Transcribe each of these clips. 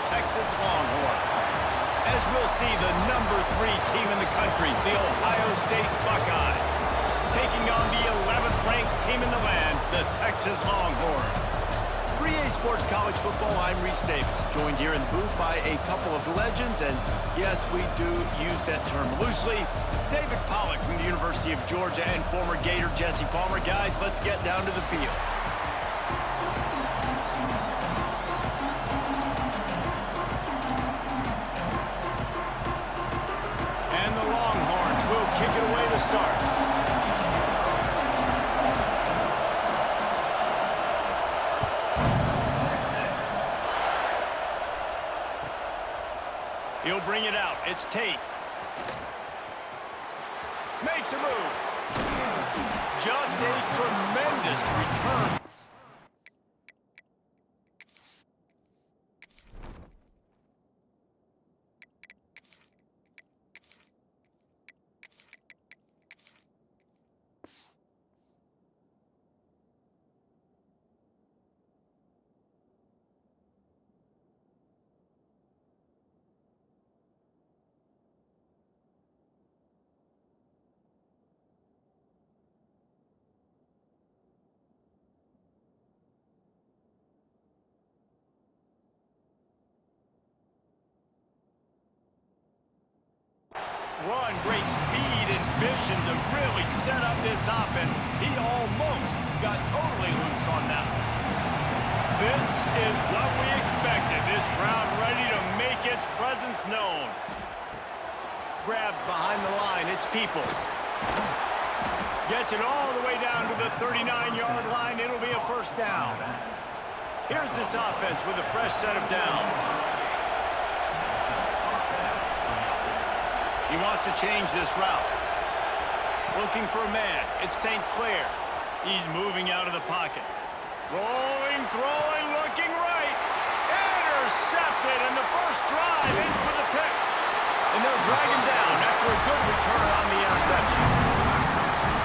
Texas Longhorns. As we'll see, the #3 team in the country, the Ohio State Buckeyes, taking on the 11th ranked team in the land, the Texas Longhorns. For EA Sports College Football, I'm Reese Davis, joined here in the booth by a couple of legends, and yes, we do use that term loosely. David Pollack from the University of Georgia and former Gator Jesse Palmer. Guys, let's get down to the field. And the Longhorns will kick it away to start. He'll bring it out. It's Tate. Makes a move. Just a tremendous return. Run, great speed and vision to really set up this offense. He almost got totally loose on that one. This is what we expected. This crowd ready to make its presence known. Grabbed behind the line, it's Peoples. Gets it all the way down to the 39-yard line. It'll be a first down. Here's this offense with a fresh set of downs. He wants to change this route. Looking for a man. It's St. Clair. He's moving out of the pocket. Rolling, throwing, looking right. Intercepted, and the first drive ends for the pick. And they'll drag him down after a good return on the interception.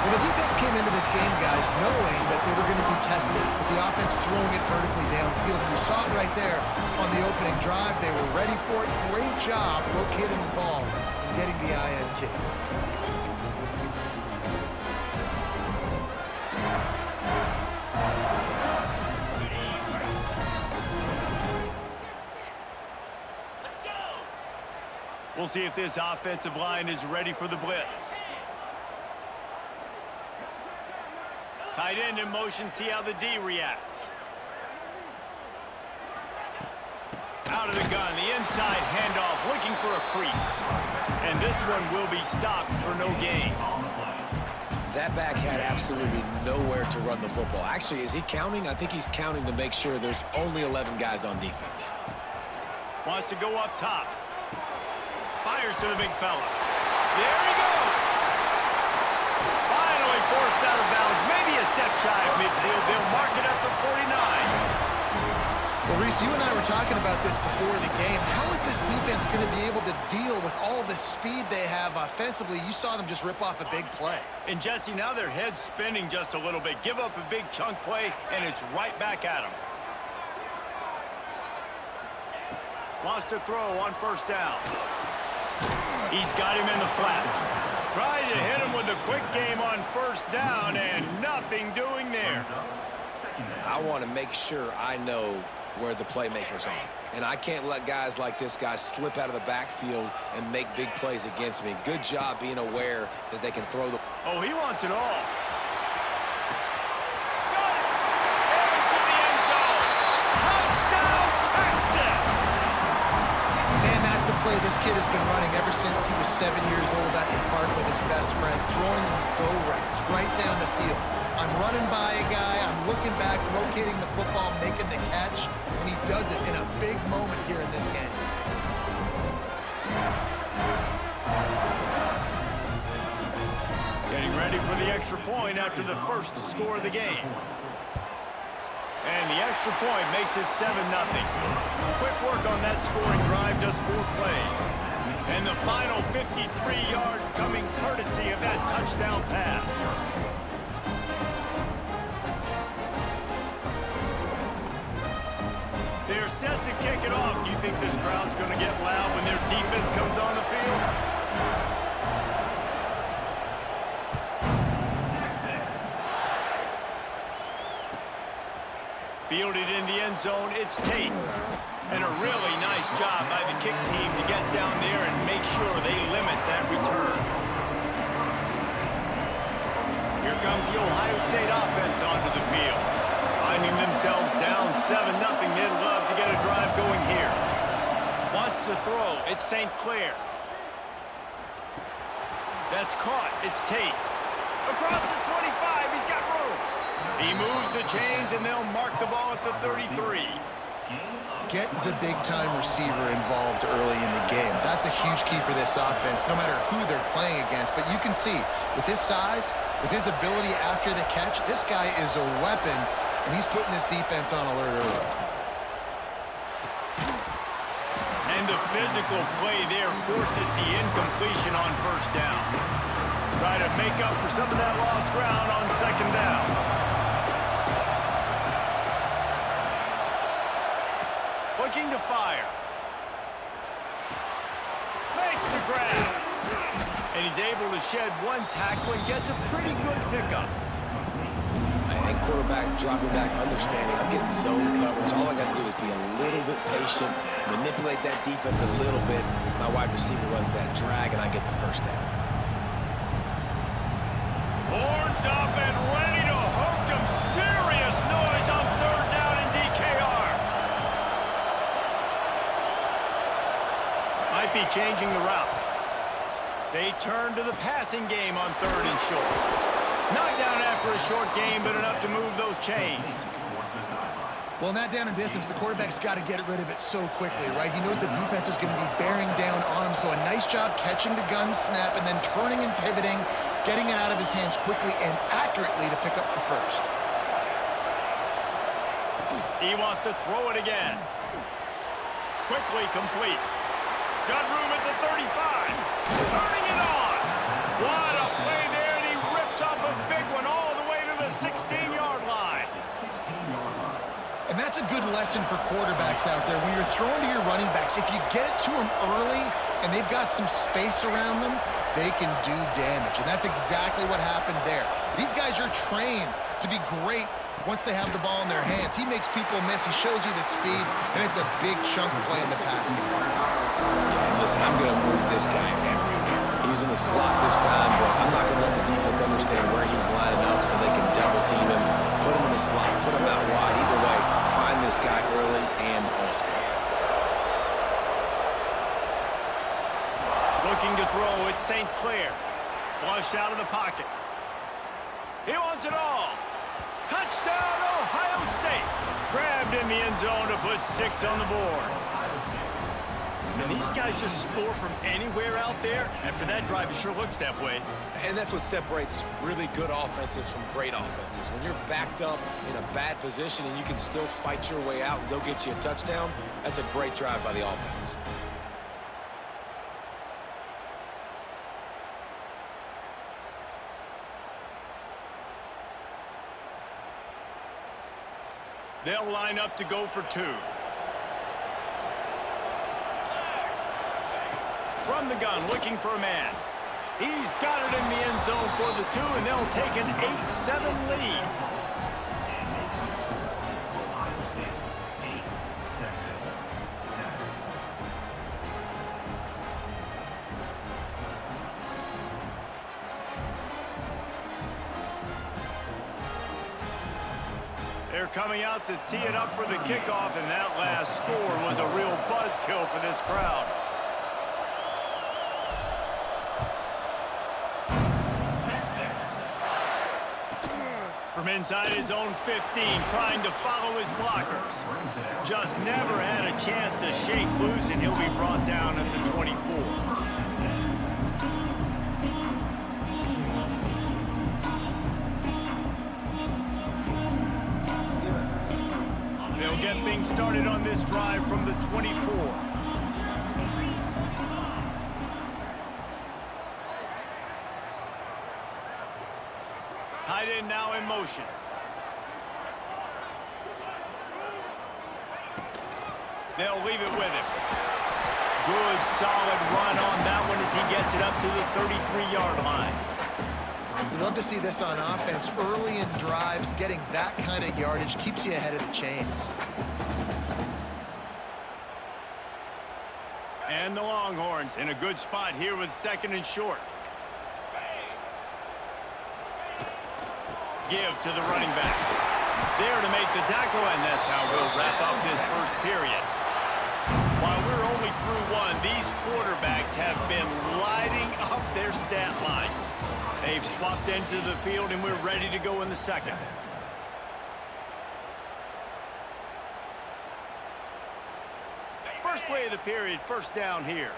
Well, the defense came into this game, guys, knowing that they were going to be tested with the offense throwing it vertically downfield. You saw it right there on the opening drive. They were ready for it. Great job locating the ball and getting the INT. We'll see if this offensive line is ready for the blitz. Tight end in motion, see how the D reacts. Out of the gun, the inside handoff, looking for a crease. And this one will be stopped for no gain. That back had absolutely nowhere to run the football. Actually, is he counting? I think he's counting to make sure there's only 11 guys on defense. Wants to go up top. Fires to the big fella. There he goes. Finally forced out of bounds. Maybe a step shy of midfield. They'll mark it up to 49. Well, Reese, you and I were talking about this before the game. How is this defense going to be able to deal with all the speed they have offensively? You saw them just rip off a big play. And Jesse, now their head's spinning just a little bit. Give up a big chunk play, and it's right back at them. Wants to throw on first down. He's got him in the flat. Tried to hit him with a quick game on first down, and nothing doing there. I want to make sure I know where the playmakers are. And I can't let guys like this guy slip out of the backfield and make big plays against me. Good job being aware that they can throw the... Oh, he wants it all. Got it! Into the end zone. Touchdown, Texas! Man, that's a play this kid has been running ever since he was 7 years old at the park with his best friend, throwing go routes right down the field. I'm running by a guy, I'm looking back, locating the football, making the catch, and he does it in a big moment here in this game. Getting ready for the extra point after the first score of the game. And the extra point makes it 7-0. Quick work on that scoring drive, just 4 plays. And the final 53 yards coming courtesy of that touchdown pass. They're set to kick it off. Do you think this crowd's going to get loud when their defense comes on the field? Fielded in the end zone, it's Tate. And a really nice job by the kick team to get down there and make sure they limit that return. Here comes the Ohio State offense onto the field. Finding themselves down 7-0, they'd love to get a drive going here. Wants to throw, it's St. Clair. That's caught, it's Tate. Across the 25, he's got room. He moves the chains, and they'll mark the ball at the 33. Get the big-time receiver involved early in the game. That's a huge key for this offense, no matter who they're playing against. But you can see, with his size, with his ability after the catch, this guy is a weapon, and he's putting this defense on alert early. And the physical play there forces the incompletion on first down. Try to make up for some of that lost ground on second down. Looking to fire. Makes the grab. And he's able to shed one tackle and gets a pretty good pickup. And quarterback dropping back, understanding I'm getting zone coverage. All I got to do is be a little bit patient, manipulate that defense a little bit. My wide receiver runs that drag, and I get the first down. Horns up and ready to hook them. Serious noise on third down in DKR. Might be changing the route. They turn to the passing game on third and short. Knocked down after a short game, but enough to move those chains. Well, in that down and distance, the quarterback's got to get rid of it so quickly, right? He knows the defense is going to be bearing down on him, so a nice job catching the gun snap and then turning and pivoting, getting it out of his hands quickly and accurately to pick up the first. He wants to throw it again. Quickly complete. Got room at the 35. Turning it on. What a play there, and he rips off a big one all the way to the 16-yard line. And that's a good lesson for quarterbacks out there. When you're throwing to your running backs, if you get it to them early and they've got some space around them, they can do damage. And that's exactly what happened there. These guys are trained to be great once they have the ball in their hands. He makes people miss. He shows you the speed, and it's a big chunk play in the pass game. Yeah, and listen, I'm going to move this guy everywhere. He's in the slot this time, but I'm not going to let the defense understand where he's lining up so they can double team him, put him in the slot, put him out wide. Either way, find this guy early and often. Looking to throw, it's St. Clair. Flushed out of the pocket. He wants it all. Touchdown, Ohio State. Grabbed in the end zone to put 6 on the board. And these guys just score from anywhere out there. After that drive, it sure looks that way. And that's what separates really good offenses from great offenses. When you're backed up in a bad position and you can still fight your way out and they'll get you a touchdown, that's a great drive by the offense. They'll line up to go for 2. From the gun, looking for a man. He's got it in the end zone for the 2, and they'll take an 8-7 lead. They're coming out to tee it up for the kickoff, and that last score was a real buzzkill for this crowd. From inside his own 15, trying to follow his blockers. Just never had a chance to shake loose, and he'll be brought down at the 24. They'll get things started on this drive from the 24. Tight end now in motion. They'll leave it with him. Good, solid run on that one as he gets it up to the 33-yard line. We love to see this on offense. Early in drives, getting that kind of yardage keeps you ahead of the chains. And the Longhorns in a good spot here with 2nd and short. Give to the running back. There to make the tackle, and that's how we'll wrap up this first period. While we're only through one, these quarterbacks have been lighting up their stat line. They've swapped into the field, and we're ready to go in the second. First play of the period, first down here.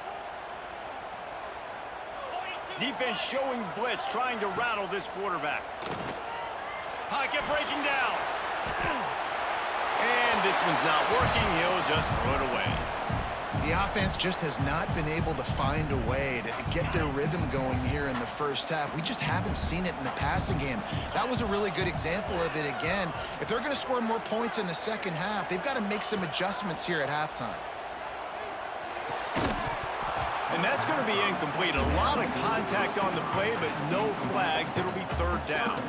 Defense showing blitz, trying to rattle this quarterback. Pocket breaking down. And this one's not working. He'll just throw it away. The offense just has not been able to find a way to get their rhythm going here in the first half. We just haven't seen it in the passing game. That was a really good example of it again. If they're going to score more points in the second half, they've got to make some adjustments here at halftime. And that's going to be incomplete. A lot of contact on the play, but no flags. It'll be third down.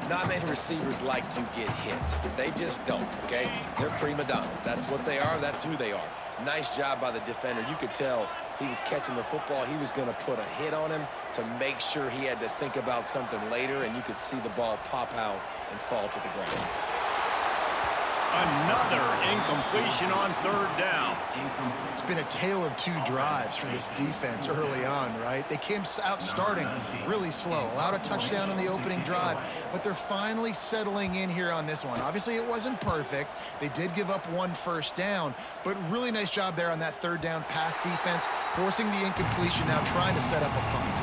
Not many receivers like to get hit. They just don't, okay? They're prima donnas. That's what they are. That's who they are. Nice job by the defender. You could tell he was catching the football. He was going to put a hit on him to make sure he had to think about something later, and you could see the ball pop out and fall to the ground. Another incompletion on third down. It's been a tale of two drives for this defense early on, right? They came out starting really slow, allowed a touchdown on the opening drive, but they're finally settling in here on this one. Obviously, it wasn't perfect. They did give up one first down, but really nice job there on that third down pass defense, forcing the incompletion, now trying to set up a punt.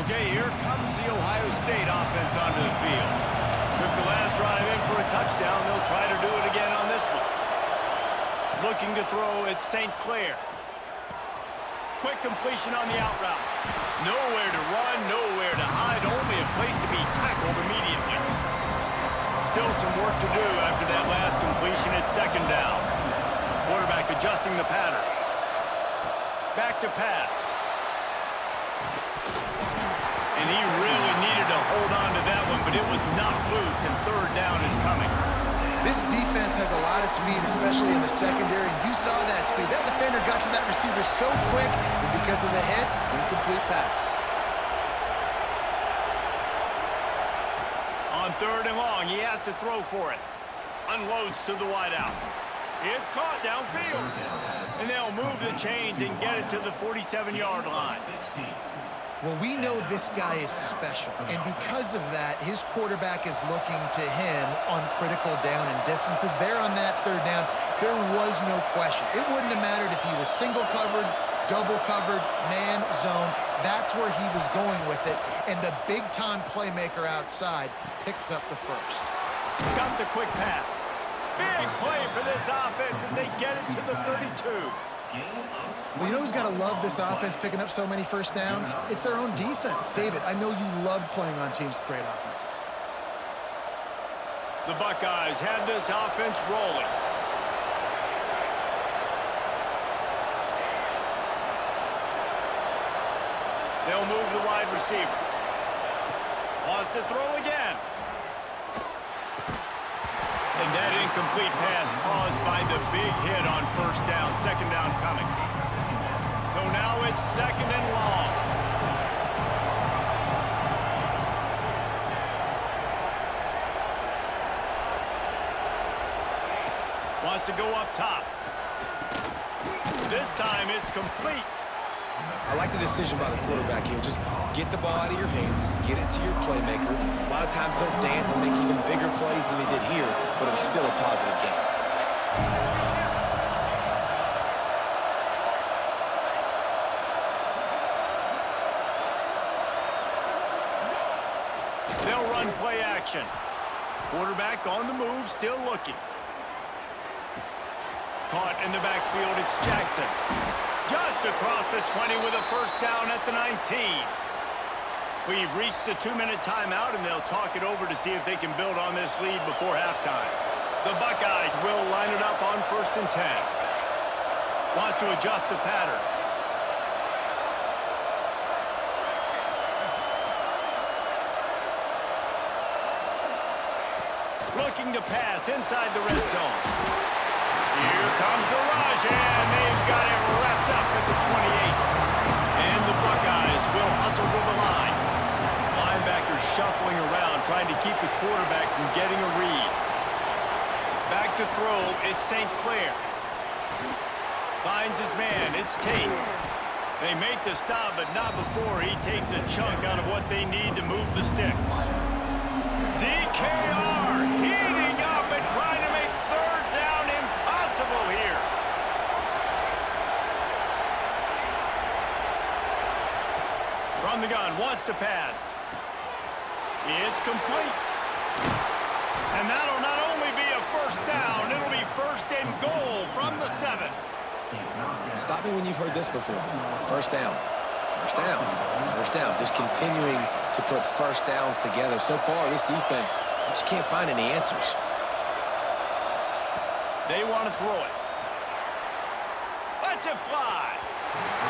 Okay, here comes the Ohio State offense onto the field. Took the last drive in for a touchdown. They'll try to do it again on this one. Looking to throw at St. Clair. Quick completion on the out route. Nowhere to run, nowhere to hide, only a place to be tackled immediately. Still some work to do after that last completion at second down. Quarterback adjusting the pattern. Back to pass. And he really needed to hold on to that one, but it was not loose, and third down is coming. This defense has a lot of speed, especially in the secondary. You saw that speed. That defender got to that receiver so quick, and because of the hit, incomplete pass. On third and long, he has to throw for it. Unloads to the wideout. It's caught downfield. And they'll move the chains and get it to the 47-yard line. Well, we know this guy is special, and because of that, his quarterback is looking to him on critical down and distances. There on that third down, there was no question. It wouldn't have mattered if he was single covered, double covered, man, zone. That's where he was going with it, and the big-time playmaker outside picks up the first. Got the quick pass. Big play for this offense as they get it to the 32. Well, you know who's got to love this offense picking up so many first downs? It's their own defense. David, I know you loved playing on teams with great offenses. The Buckeyes had this offense rolling. They'll move the wide receiver. Wants to throw again. And that incomplete pass caused by the big hit on first down. Second down coming. So now it's second and long. Wants to go up top. This time it's complete. I like the decision by the quarterback here. Just get the ball out of your hands, get it to your playmaker. A lot of times he'll dance and make even bigger plays than he did here, but it was still a positive game. They'll run play action. Quarterback on the move, still looking. Caught in the backfield, it's Jackson. Just across the 20 with a first down at the 19. We've reached the 2-minute timeout, and they'll talk it over to see if they can build on this lead before halftime. The Buckeyes will line it up on 1st and 10. Wants to adjust the pattern. Looking to pass inside the red zone. Here comes the rush, and they've got it wrapped up at the 28. And the Buckeyes will hustle to the line. Linebackers shuffling around, trying to keep the quarterback from getting a read. Back to throw, it's St. Clair. Finds his man, it's Tate. They make the stop, but not before he takes a chunk out of what they need to move the sticks. DKR heating up and trying to make 3rd down impossible here. From the gun, wants to pass. It's complete. And that'll not only be a 1st down, it'll be 1st and goal from the 7. Stop me when you've heard this before. 1st down. 1st down. 1st down. Just continuing to put 1st downs together. So far, this defense just can't find any answers. They want to throw it. Let's it fly.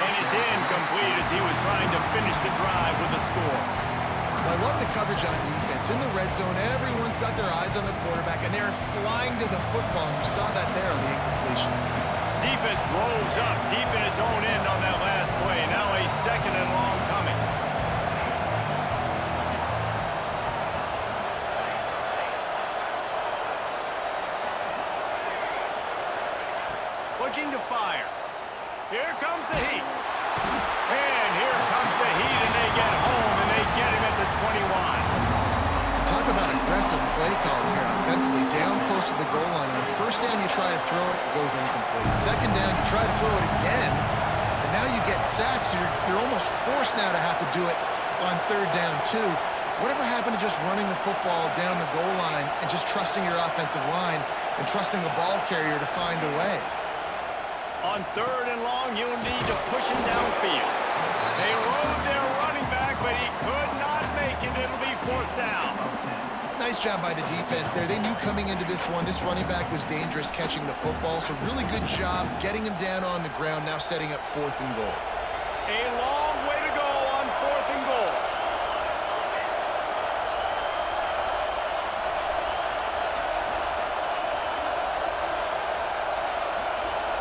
And it's incomplete as he was trying to finish the drive with a score. I love the coverage on defense. In the red zone, everyone's got their eyes on the quarterback, and they're flying to the football. And you saw that there on the incompletion. Defense rolls up deep in its own end on that last play. Now a 2nd and long coming. Looking to fire. Here comes the heat. And here comes the heat, and they get home, and they get him at the 21. Talk about aggressive play calling here offensively. Down close to the goal line. On 1st down, you try to throw it, it goes incomplete. 2nd down, you try to throw it again, and now you get sacked, so you're almost forced now to have to do it on 3rd down, too. Whatever happened to just running the football down the goal line and just trusting your offensive line and trusting the ball carrier to find a way? On 3rd and long, you'll need to push him downfield. They rode their running back, but he could not make it. It'll be 4th down. Nice job by the defense there. They knew coming into this one, this running back was dangerous catching the football, so really good job getting him down on the ground, now setting up 4th and goal. A long way to go on 4th and goal.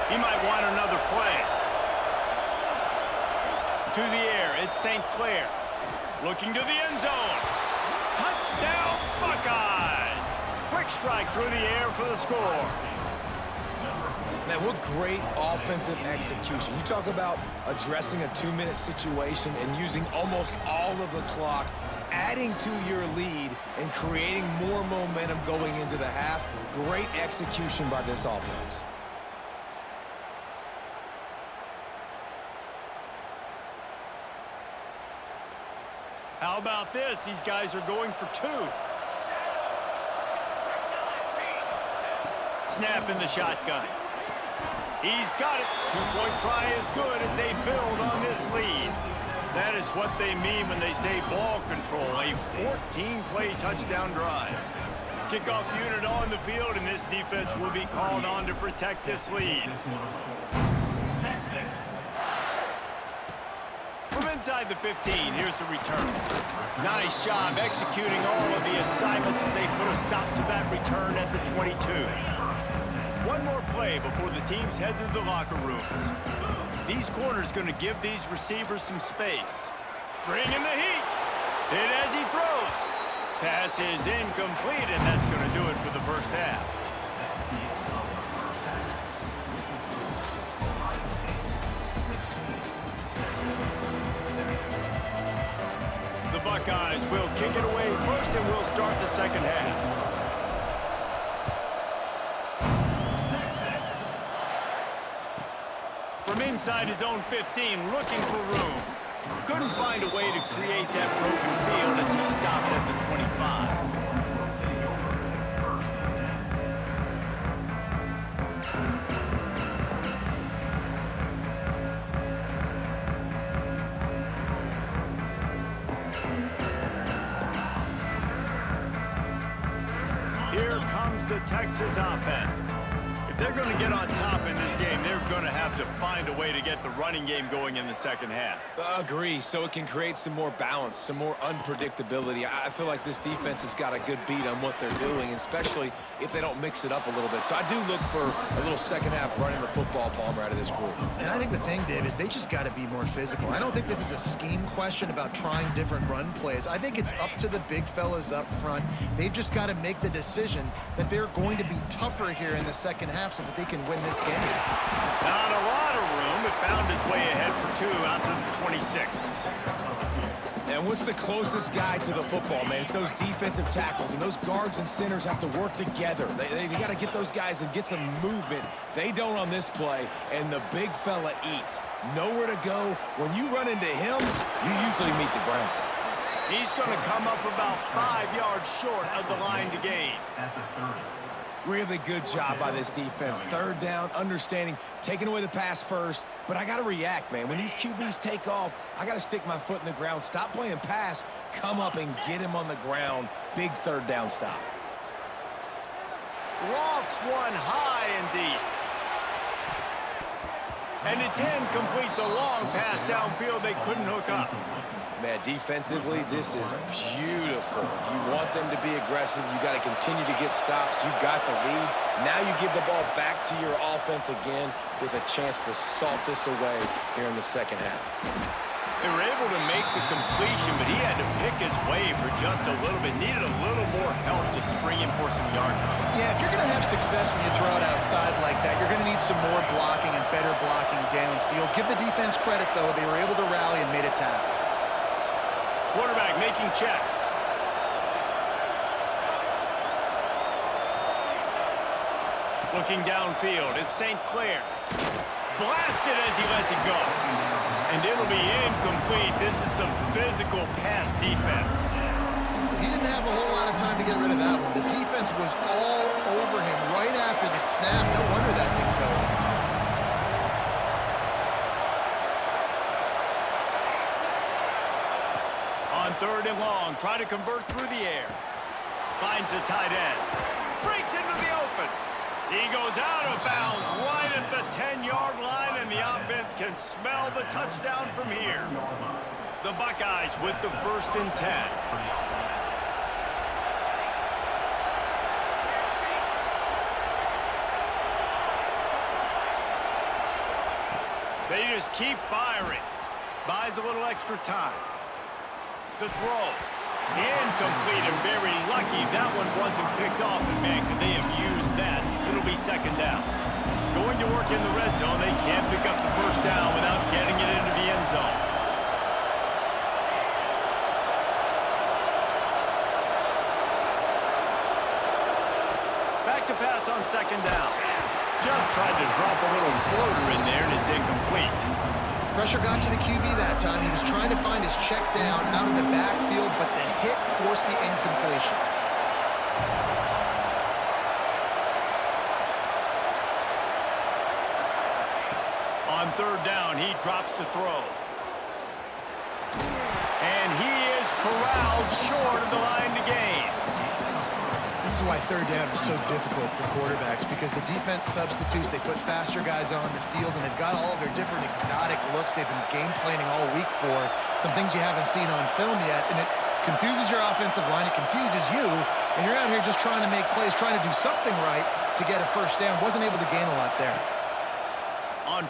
He might want another play. To the air, it's St. Clair. Looking to the end zone. Touchdown, Buckeyes! Quick strike through the air for the score. Man, what great offensive execution. You talk about addressing a 2-minute situation and using almost all of the clock, adding to your lead, and creating more momentum going into the half. Great execution by this offense. How about this? These guys are going for 2. Snap in the shotgun. He's got it. 2-point try is good as they build on this lead. That is what they mean when they say ball control. A 14-play touchdown drive. Kickoff unit on the field, and this defense will be called on to protect this lead. From inside the 15, here's the return. Nice job executing all of the assignments as they put a stop to that return at the 22. One more play before the teams head to the locker rooms. These corners going to give these receivers some space. Bring in the heat. Hit as he throws. Pass is incomplete, and that's going to do it for the first half. The Buckeyes will kick it away first, and we'll start the second half. From inside his own 15, looking for room. Couldn't find a way to create that broken field as he stopped at the 25. Here comes against the Texas offense. If they're going to get on top in this game, they're going to have to find a way to get the running game going in the second half. Agree, so it can create some more balance, some more unpredictability. I feel like this defense has got a good beat on what they're doing, especially if they don't mix it up a little bit. So I do look for a little second half running the football, Palmer, out of this group. And I think the thing, Dave, is they just got to be more physical. I don't think this is a scheme question about trying different run plays. I think it's up to the big fellas up front. They've just got to make the decision that they're going to be tougher here in the second half so that they can win this game. Not a lot of room. It found its way ahead for 2 out to the 26. And what's the closest guy to the football, man? It's those defensive tackles, and those guards and centers have to work together. They got to get those guys and get some movement. They don't on this play, and the big fella eats. Nowhere to go. When you run into him, you usually meet the ground. He's going to come up about 5 yards short of the line to gain. Really good job by this defense. Third down, understanding, taking away the pass first. But I got to react, man. When these QBs take off, I got to stick my foot in the ground. Stop playing pass. Come up and get him on the ground. Big third down stop. Lofts one high and deep. And it's incomplete. The long pass downfield they couldn't hook up. Man, defensively, this is beautiful. You want them to be aggressive. You got to continue to get stops. You got the lead. Now you give the ball back to your offense again with a chance to salt this away here in the second half. They were able to make the completion, but he had to pick his way for just a little bit. Needed a little more help to spring him for some yardage. Yeah, if you're going to have success when you throw it outside like that, you're going to need some more blocking and better blocking downfield. Give the defense credit, though. They were able to rally and made a tackle. Quarterback making checks. Looking downfield, it's St. Clair. Blasted as he lets it go. And it'll be incomplete. This is some physical pass defense. He didn't have a whole lot of time to get rid of that one. The defense was all over him right after the snap. No wonder that thing fell. On 3rd and long, try to convert through the air. Finds the tight end. Breaks into the open. He goes out of bounds right at the 10-yard line, and the offense can smell the touchdown from here. The Buckeyes with the 1st and 10. They just keep firing. Buys a little extra time. The throw. Incomplete and very lucky that one wasn't picked off. And man, could they have used that? It'll be 2nd down. Going to work in the red zone. They can't pick up the 1st down without getting it into the end zone. Back to pass on 2nd down. Just tried to drop a little floater in there, and it's incomplete. Pressure got to the QB that time. He was trying to find his check down out of the backfield, but the hit forced the incompletion. On 3rd down, he drops to throw. And he is corralled short of the line to gain. This is why 3rd down is so difficult for quarterbacks, because the defense substitutes. They put faster guys on the field, and they've got all of their different exotic looks they've been game planning all week for, some things you haven't seen on film yet, and it confuses your offensive line. It confuses you, and you're out here just trying to make plays, trying to do something right to get a 1st down. Wasn't able to gain a lot there. On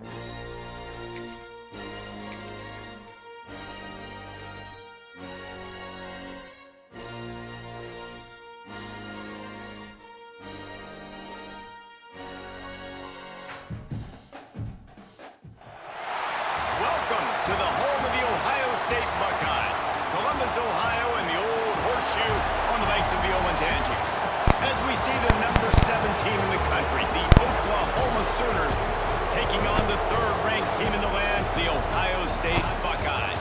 Welcome to the home of the Ohio State Buckeyes, Columbus, Ohio, and the old horseshoe on the banks of the Olentangy. As we see the number 7 team in the country, the Oklahoma Sooners, taking on the 3rd-ranked team in the land, the Ohio State Buckeyes.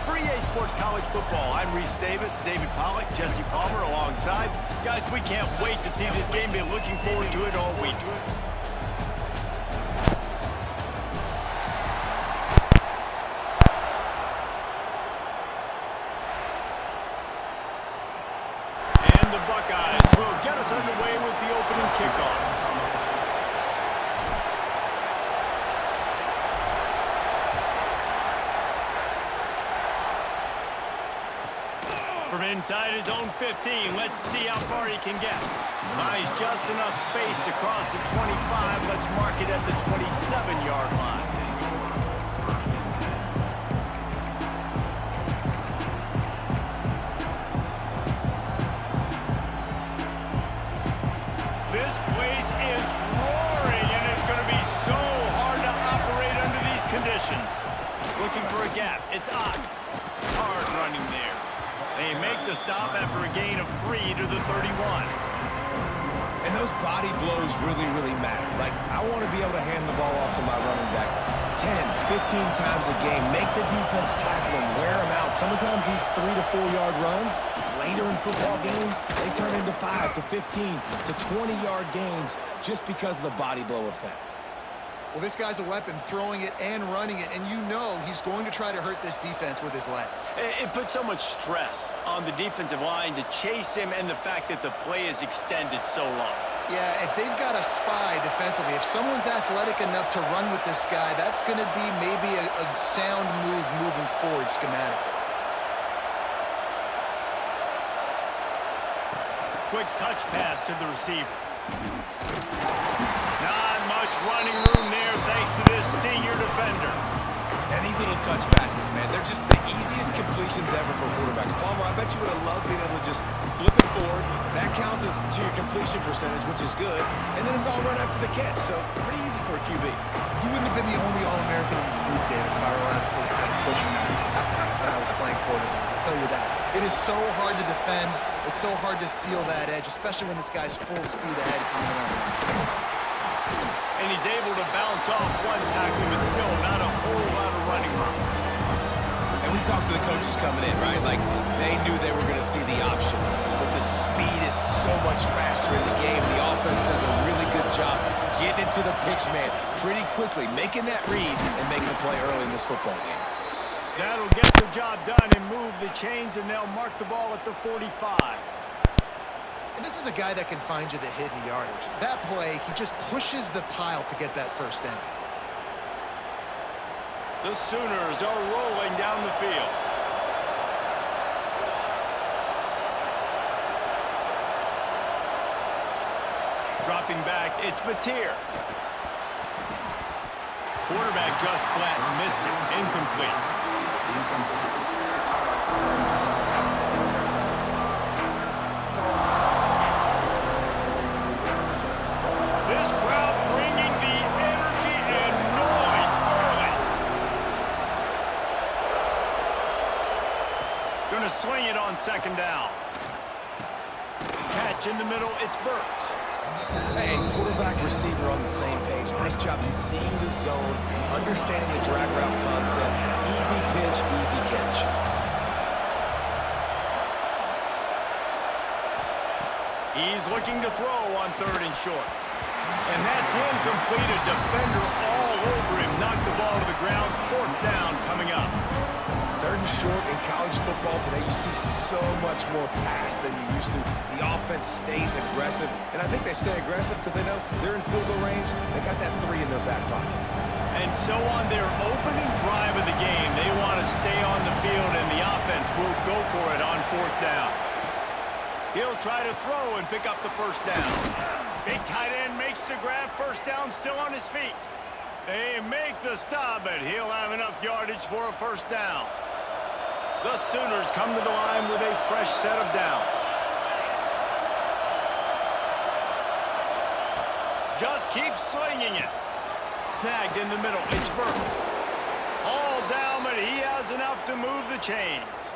For EA Sports College Football, I'm Reese Davis, David Pollack, Jesse Palmer alongside. Guys, we can't wait to see this game. Been looking forward to it all week. And the Buckeyes will get us underway with the opening kickoff. From inside his own 15, let's see how far he can get. Buys just enough space to cross the 25. Let's mark it at the 27-yard line. This place is roaring, and it's going to be so hard to operate under these conditions. Looking for a gap. It's Ott. Hard running there. They make the stop after a gain of 3 to the 31. And those body blows really, really matter. Like, I want to be able to hand the ball off to my running back 10, 15 times a game. Make the defense tackle him, wear him out. Sometimes these 3 to 4 yard runs, later in football games, they turn into 5 to 15 to 20-yard gains just because of the body blow effect. Well, this guy's a weapon, throwing it and running it, and you know he's going to try to hurt this defense with his legs. It puts so much stress on the defensive line to chase him, and the fact that the play is extended so long. Yeah, if they've got a spy defensively, if someone's athletic enough to run with this guy, that's going to be maybe a sound move moving forward schematically. Quick touch pass to the receiver. Not much running room there thanks to this senior defender. And these little touch passes, man, they're just the easiest completions ever for quarterbacks. Palmer, I bet you would have loved being able to just flip it forward. That counts as to your completion percentage, which is good. And then it's all run after the catch, so pretty easy for a QB. You wouldn't have been the only All-American in this booth, David, if I were allowed to push passes when I was playing quarterback. I'll tell you that. It is so hard to defend. It's so hard to seal that edge, especially when this guy's full speed ahead coming around. And he's able to bounce off one tackle, but still not a whole lot of running room. And we talked to the coaches coming in, right? Like, they knew they were going to see the option. But the speed is so much faster in the game. The offense does a really good job getting into the pitch man pretty quickly, making that read and making a play early in this football game. That'll get the job done and move the chains, and they'll mark the ball at the 45. And this is a guy that can find you the hidden yardage. That play, he just pushes the pile to get that first down. The Sooners are rolling down the field. Dropping back, it's Mateer. Quarterback just flat missed it. Incomplete. This crowd bringing the energy and noise early. Gonna swing it on 2nd down. Catch in the middle, it's Burks. And quarterback receiver on the same page. Nice job seeing the zone, understanding the drag route concept. Easy pitch, easy catch. He's looking to throw on 3rd and short. And that's incomplete. A defender all over him. Knocked the ball to the ground. 4th down coming up. 3rd and short in college football today, you see so much more pass than you used to. The offense stays aggressive, and I think they stay aggressive because they know they're in field goal range. They got that 3 in their back pocket. And so on their opening drive of the game, they want to stay on the field, and the offense will go for it on 4th down. He'll try to throw and pick up the 1st down. Big tight end makes the grab. 1st down, still on his feet. They make the stop, but he'll have enough yardage for a first down. The Sooners come to the line with a fresh set of downs. Just keep slinging it. Snagged in the middle. It's Burks. All down, but he has enough to move the chains.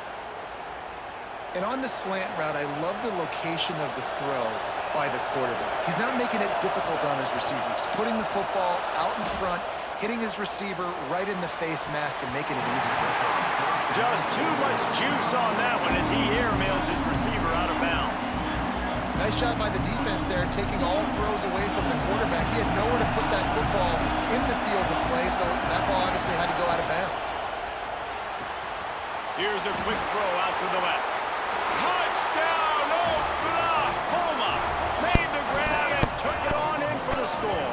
And on the slant route, I love the location of the throw by the quarterback. He's not making it difficult on his receiver. He's putting the football out in front, hitting his receiver right in the face mask and making it easy for him. Just too much juice on that one as he airmails his receiver out of bounds. Nice job by the defense there, taking all throws away from the quarterback. He had nowhere to put that football in the field to play, so that ball obviously had to go out of bounds. Here's a quick throw out to the left. Touchdown, Oklahoma! Made the grab and took it on in for the score.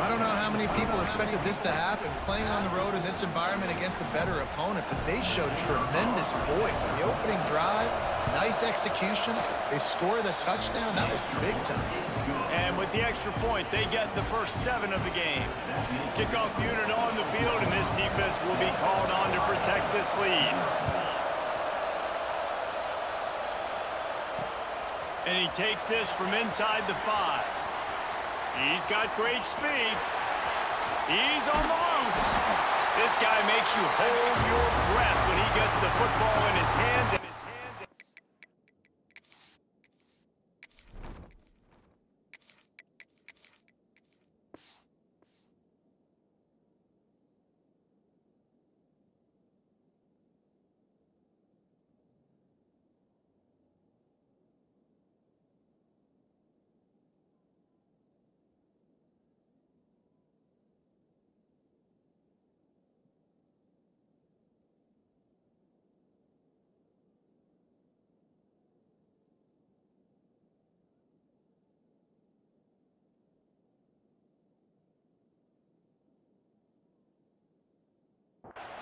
I don't know how many people expected this to happen, playing on the road in this environment against a better opponent, but they showed tremendous poise on the opening drive. Nice execution. They score the touchdown. That was big time. And with the extra point, they get the first 7 of the game. Kickoff unit on the field, and this defense will be called on to protect this lead. And he takes this from inside the 5. He's got great speed. He's on the loose. This guy makes you hold your breath when he gets the football in his hands.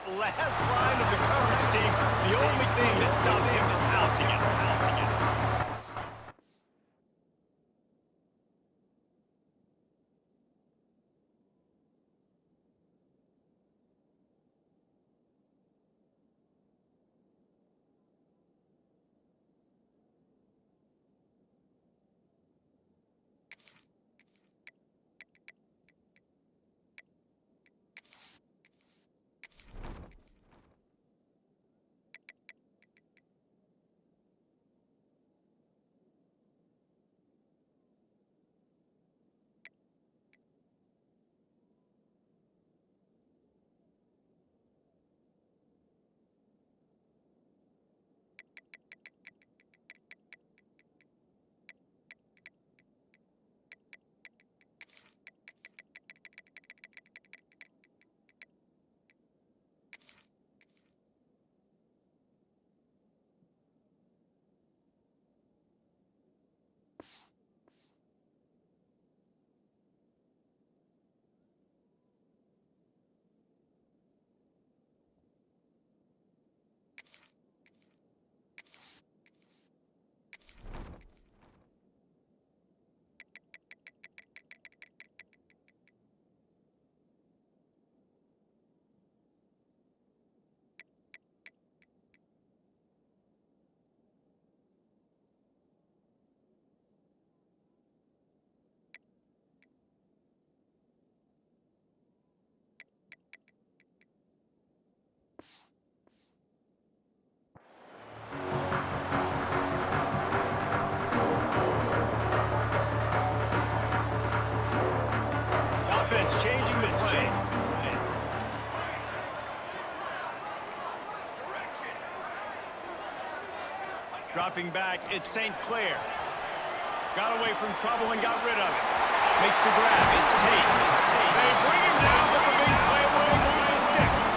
Last line of the coverage team, the only thing that stopped him is housing it. Changing the play. Dropping back, it's St. Clair. Got away from trouble and got rid of it. Makes the grab, it's Tate. They bring him down, but the big play will move the sticks.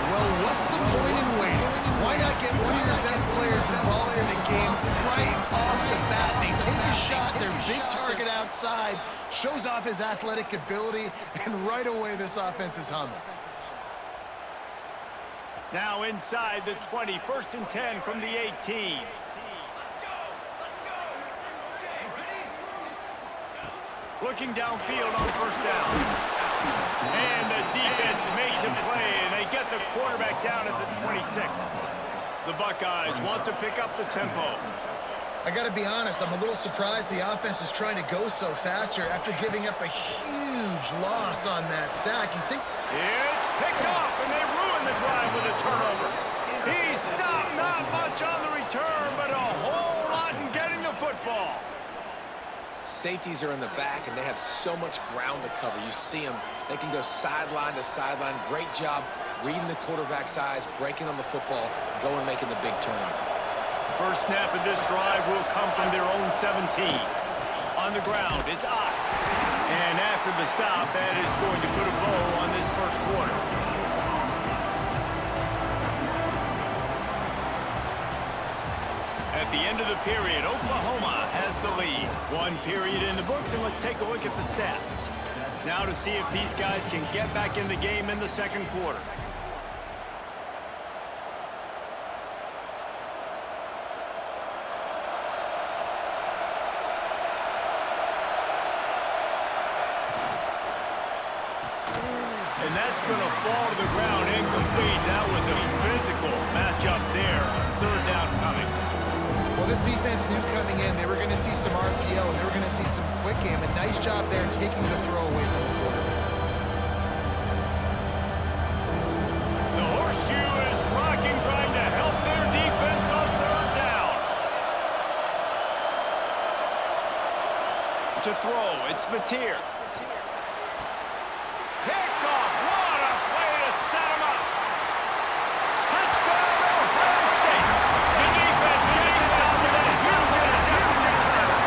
Well, what's the point in waiting? Why not get one of your best players involved in the game right off the bat? They take a shot, their big target outside, shows off his athletic ability, and right away this offense is humming. Now inside the 20, 1st and 10 from the 18. Looking downfield on first down. And the defense makes a play, and they get the quarterback down at the 26. The Buckeyes want to pick up the tempo. I got to be honest, I'm a little surprised the offense is trying to go so fast here after giving up a huge loss on that sack. You think... It's picked off, and they ruin the drive with a turnover. He stopped not much on the return, but a whole lot in getting the football. Safeties are in the back, and they have so much ground to cover. You see them. They can go sideline to sideline. Great job reading the quarterback's eyes, breaking on the football, going making the big turnover. First snap of this drive will come from their own 17. On the ground, it's Ott. And after the stop, that is going to put a bow on this first quarter. At the end of the period, Oklahoma has the lead. One period in the books, and let's take a look at the stats. Now to see if these guys can get back in the game in the second quarter. And that's going to fall to the ground incomplete. That was a physical matchup there. Third down coming. Well, this defense knew coming in they were going to see some RPO, and they were going to see some quick game. A nice job there taking the throw away from the quarterback. The horseshoe is rocking, trying to help their defense on third down. To throw, it's Mateer. Picked off. What a play to set him up. Touchdown, Ohio State. The defense gets it down with a huge interception return.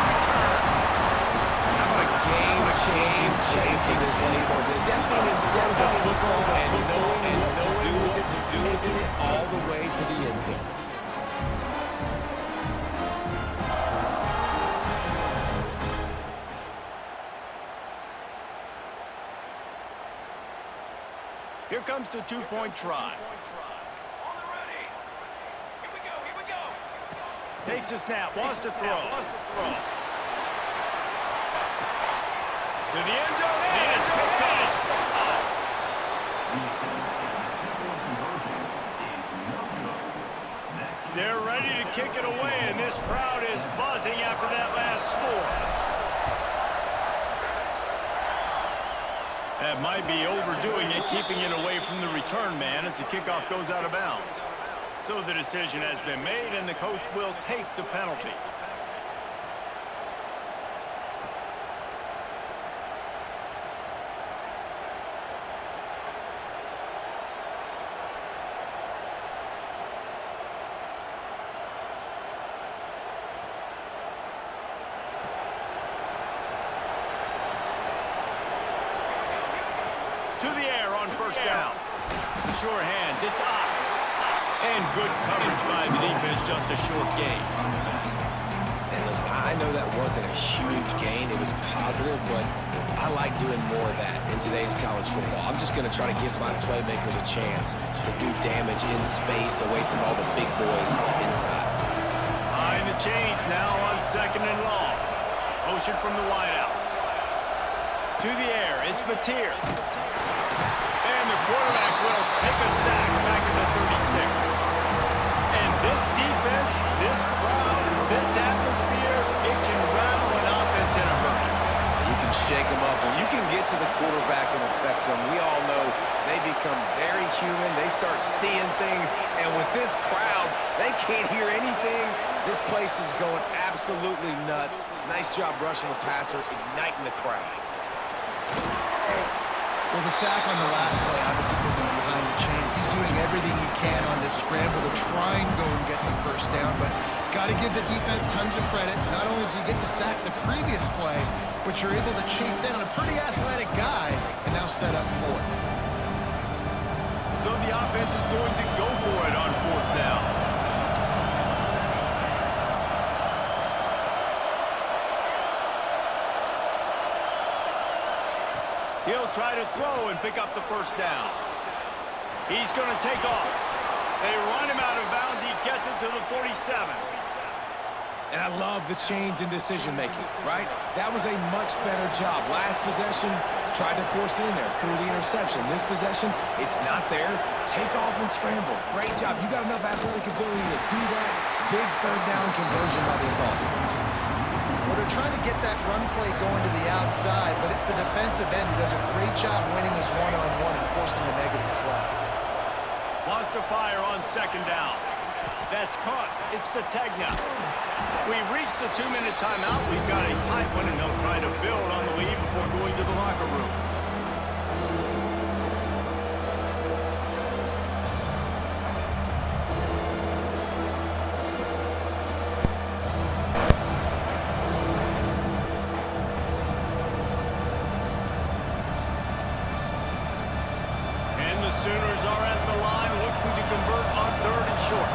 How about a game-changing play for this defense? Stepping in front of the football and knowing what to do with it, taking it all the way to the end zone. Here comes the two-point try. Takes a snap, wants to throw. To the end zone, and it's picked off. They're ready to kick it away, and this crowd is buzzing after that last score. That might be overdoing it, keeping it away from the return man as the kickoff goes out of bounds. So the decision has been made, and the coach will take the penalty. To the air on first down. Sure hands, it's up. And good coverage by the defense, just a short gain. And listen, I know that wasn't a huge gain. It was positive, but I like doing more of that in today's college football. I'm just going to try to give my playmakers a chance to do damage in space away from all the big boys inside. Behind the chains now on second and long. Motion from the wideout. To the air, it's Mateer. And the quarterback will take a sack back at the 36. And this defense, this crowd, this atmosphere, it can rattle an offense in a hurry. You can shake them up. When you can get to the quarterback and affect them, we all know they become very human. They start seeing things. And with this crowd, they can't hear anything. This place is going absolutely nuts. Nice job rushing the passer, igniting the crowd. Well, the sack on the last play obviously put them behind the chains. He's doing everything he can on this scramble to try and go and get the first down, but got to give the defense tons of credit. Not only do you get the sack the previous play, but you're able to chase down a pretty athletic guy and now set up fourth. So the offense is going to go for it on fourth down. He'll try to throw and pick up the first down. He's going to take off. They run him out of bounds. He gets it to the 47. And I love the change in decision-making, right? That was a much better job. Last possession, tried to force it in there through the interception. This possession, it's not there. Take off and scramble. Great job. You got enough athletic ability to do that. Big third down conversion by this offense. Well, they're trying to get that run play going to the outside, but it's the defensive end who does a great job winning his one-on-one and forcing the negative flag. Wants to fire on second down. That's caught. It's Sategna. We've reached the 2-minute timeout. We've got a tight one, and they'll try to build on the lead before going to the locker room. And the Sooners are at the line looking to convert on 3rd and short.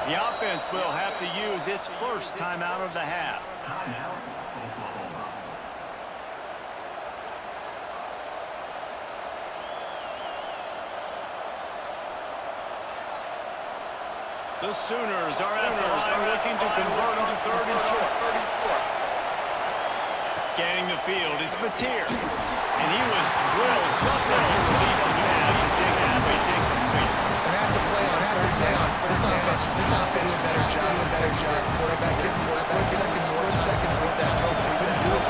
The offense will have to use its first timeout of the half. The Sooners are at the line looking to convert on 3rd and short. Scanning the field, it's Mateer. And he was drilled just as he released the pass. And that's a play on. This offense just has to do a better job. Quarterback getting the split-second hook that throw. They couldn't do it.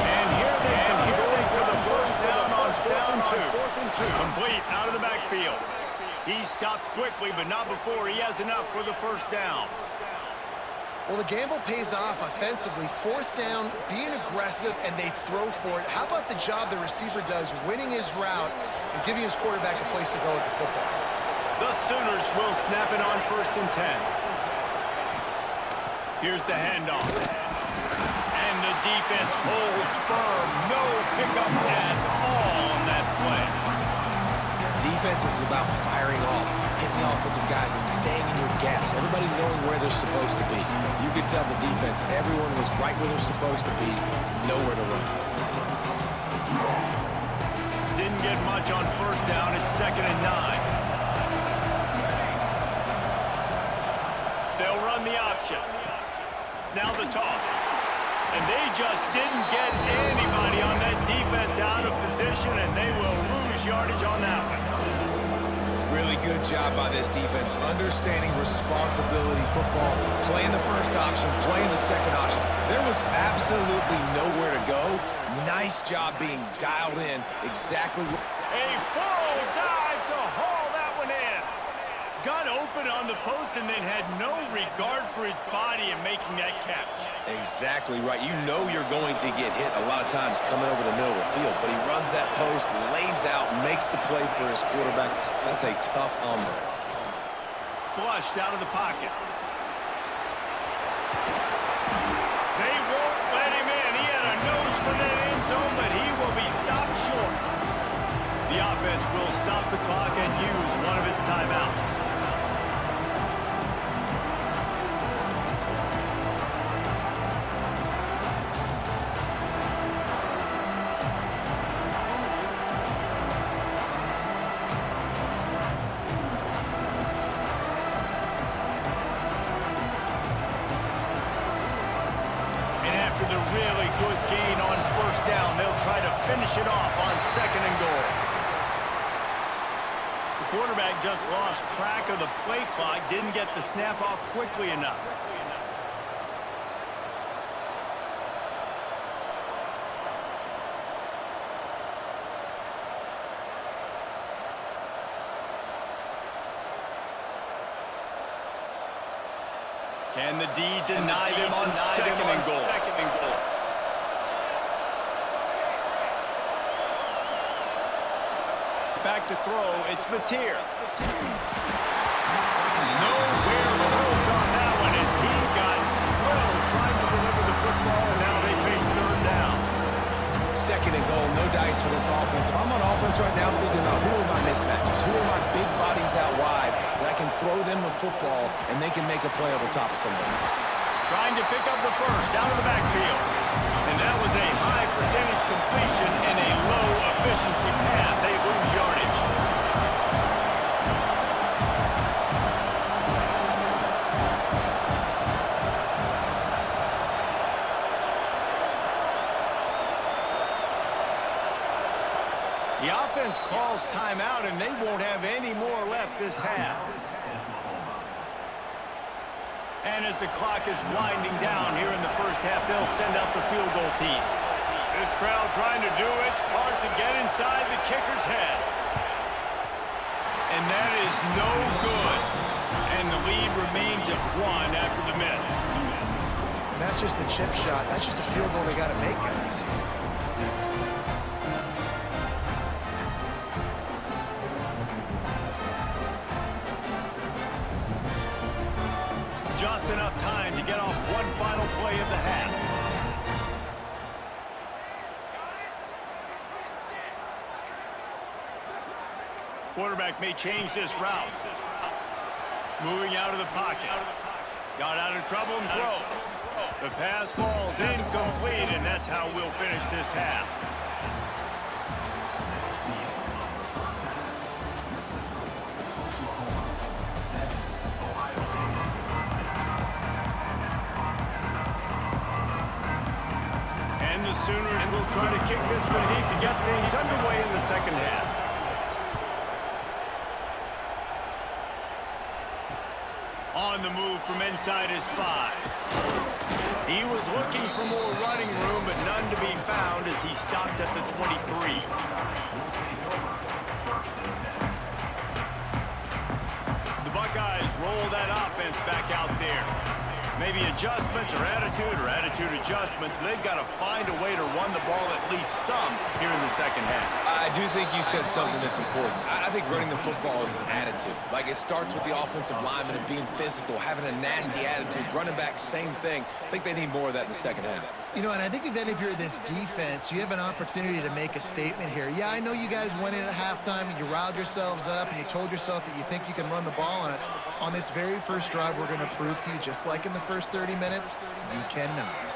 And here they come going for the first down on 4th and 2. Complete out of the backfield. He stopped quickly, but not before he has enough for the first down. Well, the gamble pays off offensively. 4th down, being aggressive, and they throw for it. How about the job the receiver does winning his route and giving his quarterback a place to go with the football? The Sooners will snap it on 1st and 10. Here's the handoff. And the defense holds firm. No pickup at all on that play. Defense is about firing off, hitting the offensive guys, and staying in your gaps. Everybody knowing where they're supposed to be. You could tell the defense, everyone was right where they're supposed to be, nowhere to run. Didn't get much on 1st down. It's 2nd and 9. They'll run the option. Now the toss. And they just didn't get anybody on that defense out of position, and they will lose yardage on that one. Really good job by this defense, understanding responsibility football, playing the first option, playing the second option. There was absolutely nowhere to go. Nice job being dialed in exactly. A full dive to haul that one in. Got open on the post and then had no regard for his body in making that catch. Exactly right. You know you're going to get hit a lot of times coming over the middle of the field, but he runs that post, lays out, makes the play for his quarterback. That's a tough hombre. Flushed out of the pocket. They won't let him in. He had a nose for that end zone, but he will be stopped short. The offense will stop the clock and use one of its timeouts. After the really good gain on 1st down, they'll try to finish it off on 2nd and goal. The quarterback just lost track of the play clock, didn't get the snap off quickly enough. Can the D deny them on 2nd and goal? Back to throw, it's Mateer. Nowhere close on that one as he got drilled trying to deliver the football, and now they face 3rd down. 2nd and goal, no dice for this offense. If I'm on offense right now, I'm thinking about who are my mismatches, who are my big bodies out wide, that I can throw them the football and they can make a play over top of somebody. Trying to pick up the first out of the backfield. And that was a high percentage completion and a low efficiency pass. They lose yardage. The offense calls timeout, and they won't have any more left this half. And as the clock is winding down here in the first half, they'll send out the field goal team. This crowd trying to do its part to get inside the kicker's head. And that is no good. And the lead remains at 1 after the miss. And that's just the chip shot. That's just a field goal they got to make, guys. Just enough time to get off one final play of the half. Quarterback may change this route. Moving out of the pocket. Got out of trouble and throws. The pass falls incomplete, and that's how we'll finish this half. And the Sooners will try to kick this one deep to get things underway in the second half. On the move from inside his 5. He was looking for more running room, but none to be found as he stopped at the 23. The Buckeyes roll that offense back out there. Maybe adjustments or attitude adjustments, but they've got to find a way to run the ball at least some here in the second half. I do think you said something that's important. I think running the football is an attitude. Like, it starts with the offensive lineman and being physical, having a nasty attitude. Running back, same thing. I think they need more of that in the second half. You know, and I think if you're this defense, you have an opportunity to make a statement here. Yeah, I know you guys went in at halftime and you riled yourselves up and you told yourself that you think you can run the ball on us. On this very first drive, we're going to prove to you, just like in the first 30 minutes, you cannot.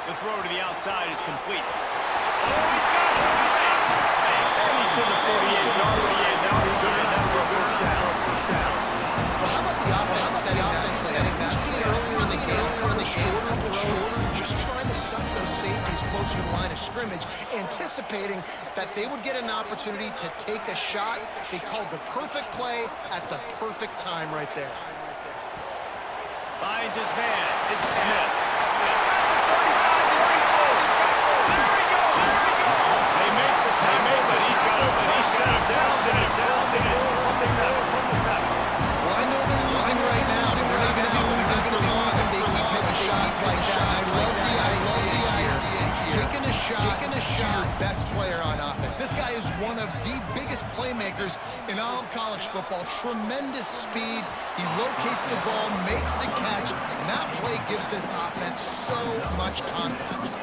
The throw to the outside is complete. Oh, he's got some space. And he's to the 48-yard line. Now we're good enough for a first down. Well, how about the offense setting that? We've seen it earlier in the game, a couple of shorter throws, just trying to suck those safeties closer to the line of scrimmage, anticipating that they would get an opportunity to take a shot. They called the perfect play at the perfect time right there. Finds his man. It's Smith. The 35 is complete. There we go. They make the tackle, but he's got a set of downs, and it's first and it's from the 7. Well, I know they're losing right now, but they're not going to be losing for long if they keep hitting shots like that. I love the idea here. Taking a shot to your best player on offense. This guy is one of the biggest playmakers in all of college football. Tremendous speed. He locates the ball, makes a catch, and that play gives this offense so much confidence.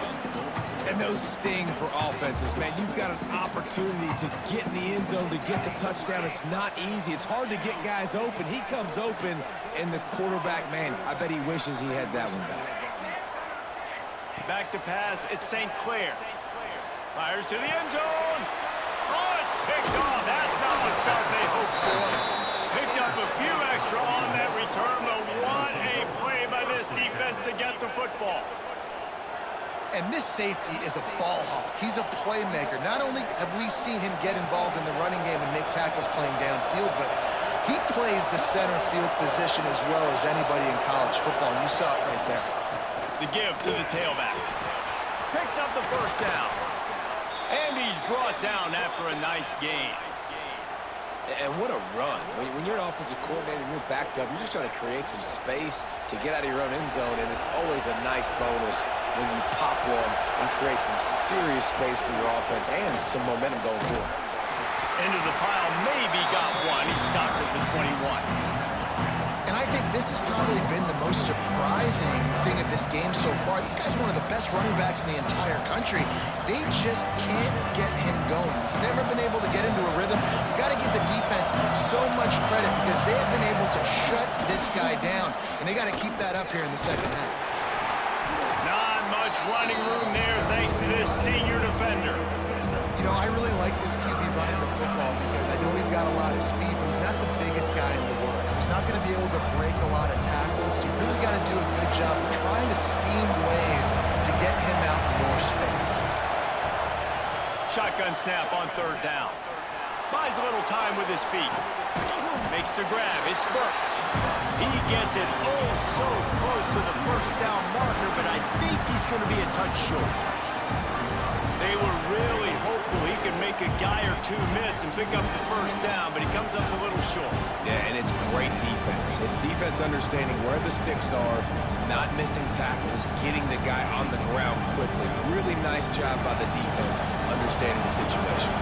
And those sting for offenses, man. You've got an opportunity to get in the end zone, to get the touchdown. It's not easy. It's hard to get guys open. He comes open, and the quarterback, man, I bet he wishes he had that one back. Back to pass, it's St. Clair. Fires to the end zone. Oh, it's picked off. That's not the start they hoped for. Picked up a few extra on that return, but what a play by this defense to get the football. And this safety is a ball hawk. He's a playmaker. Not only have we seen him get involved in the running game and make tackles playing downfield, but he plays the center field position as well as anybody in college football. And you saw it right there. The give to the tailback. Picks up the first down. And he's brought down after a nice gain. And what a run. When you're an offensive coordinator and you're backed up, you're just trying to create some space to get out of your own end zone, and it's always a nice bonus when you pop one and create some serious space for your offense and some momentum going forward. Into the pile, maybe got one. He stopped at the 21. And I think this has probably been the most surprising thing of this game so far. This guy's one of the best running backs in the entire country. They just can't get him going. He's never been able to get into a rhythm. You got to give the defense so much credit because they have been able to shut this guy down. And they got to keep that up here in the second half. Not much running room there thanks to this senior defender. You know, I really like this QB running the football because I know he's got a lot of speed, but he's not the biggest guy in the world. So he's not going to be able to break a lot of tackles. So you really got to do a good job of trying to scheme ways to get him out in more space. Shotgun snap on third down. Buys a little time with his feet. Makes the grab. It's Burks. He gets it oh so close to the first down marker, but I think he's going to be a touch short. They were really hopeful he could make a guy or two miss and pick up the first down, but he comes up a little short. Yeah, and it's great defense. It's defense understanding where the sticks are, not missing tackles, getting the guy on the ground quickly. Really nice job by the defense understanding the situation.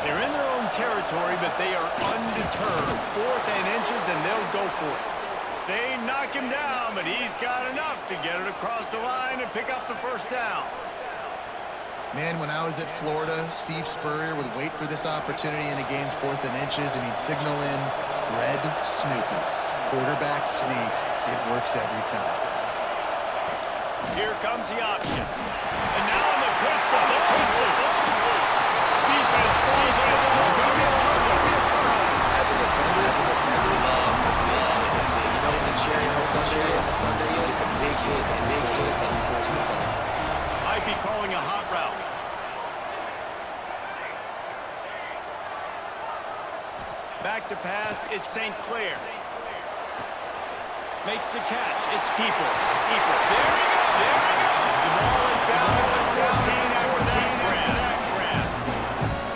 They're in their own territory, but they are undeterred. 4th and inches, and they'll go for it. They knock him down, but he's got enough to get it across the line and pick up the first down. Man, when I was at Florida, Steve Spurrier would wait for this opportunity in a game's 4th and inches, and he'd signal in red Snoopy. Quarterback sneak. It works every time. Here comes the option. And now on the pitch, the ball's full. Defense falls on the ball. Going to be a turnover. As a defender, love the big hits. You know what the cherry on Sunday is? The big hit and force the ball. Might be calling a hot route. Back to pass, it's St. Clair. Makes the catch, it's Peoples. There we go! The ball is down to 14 after that grab.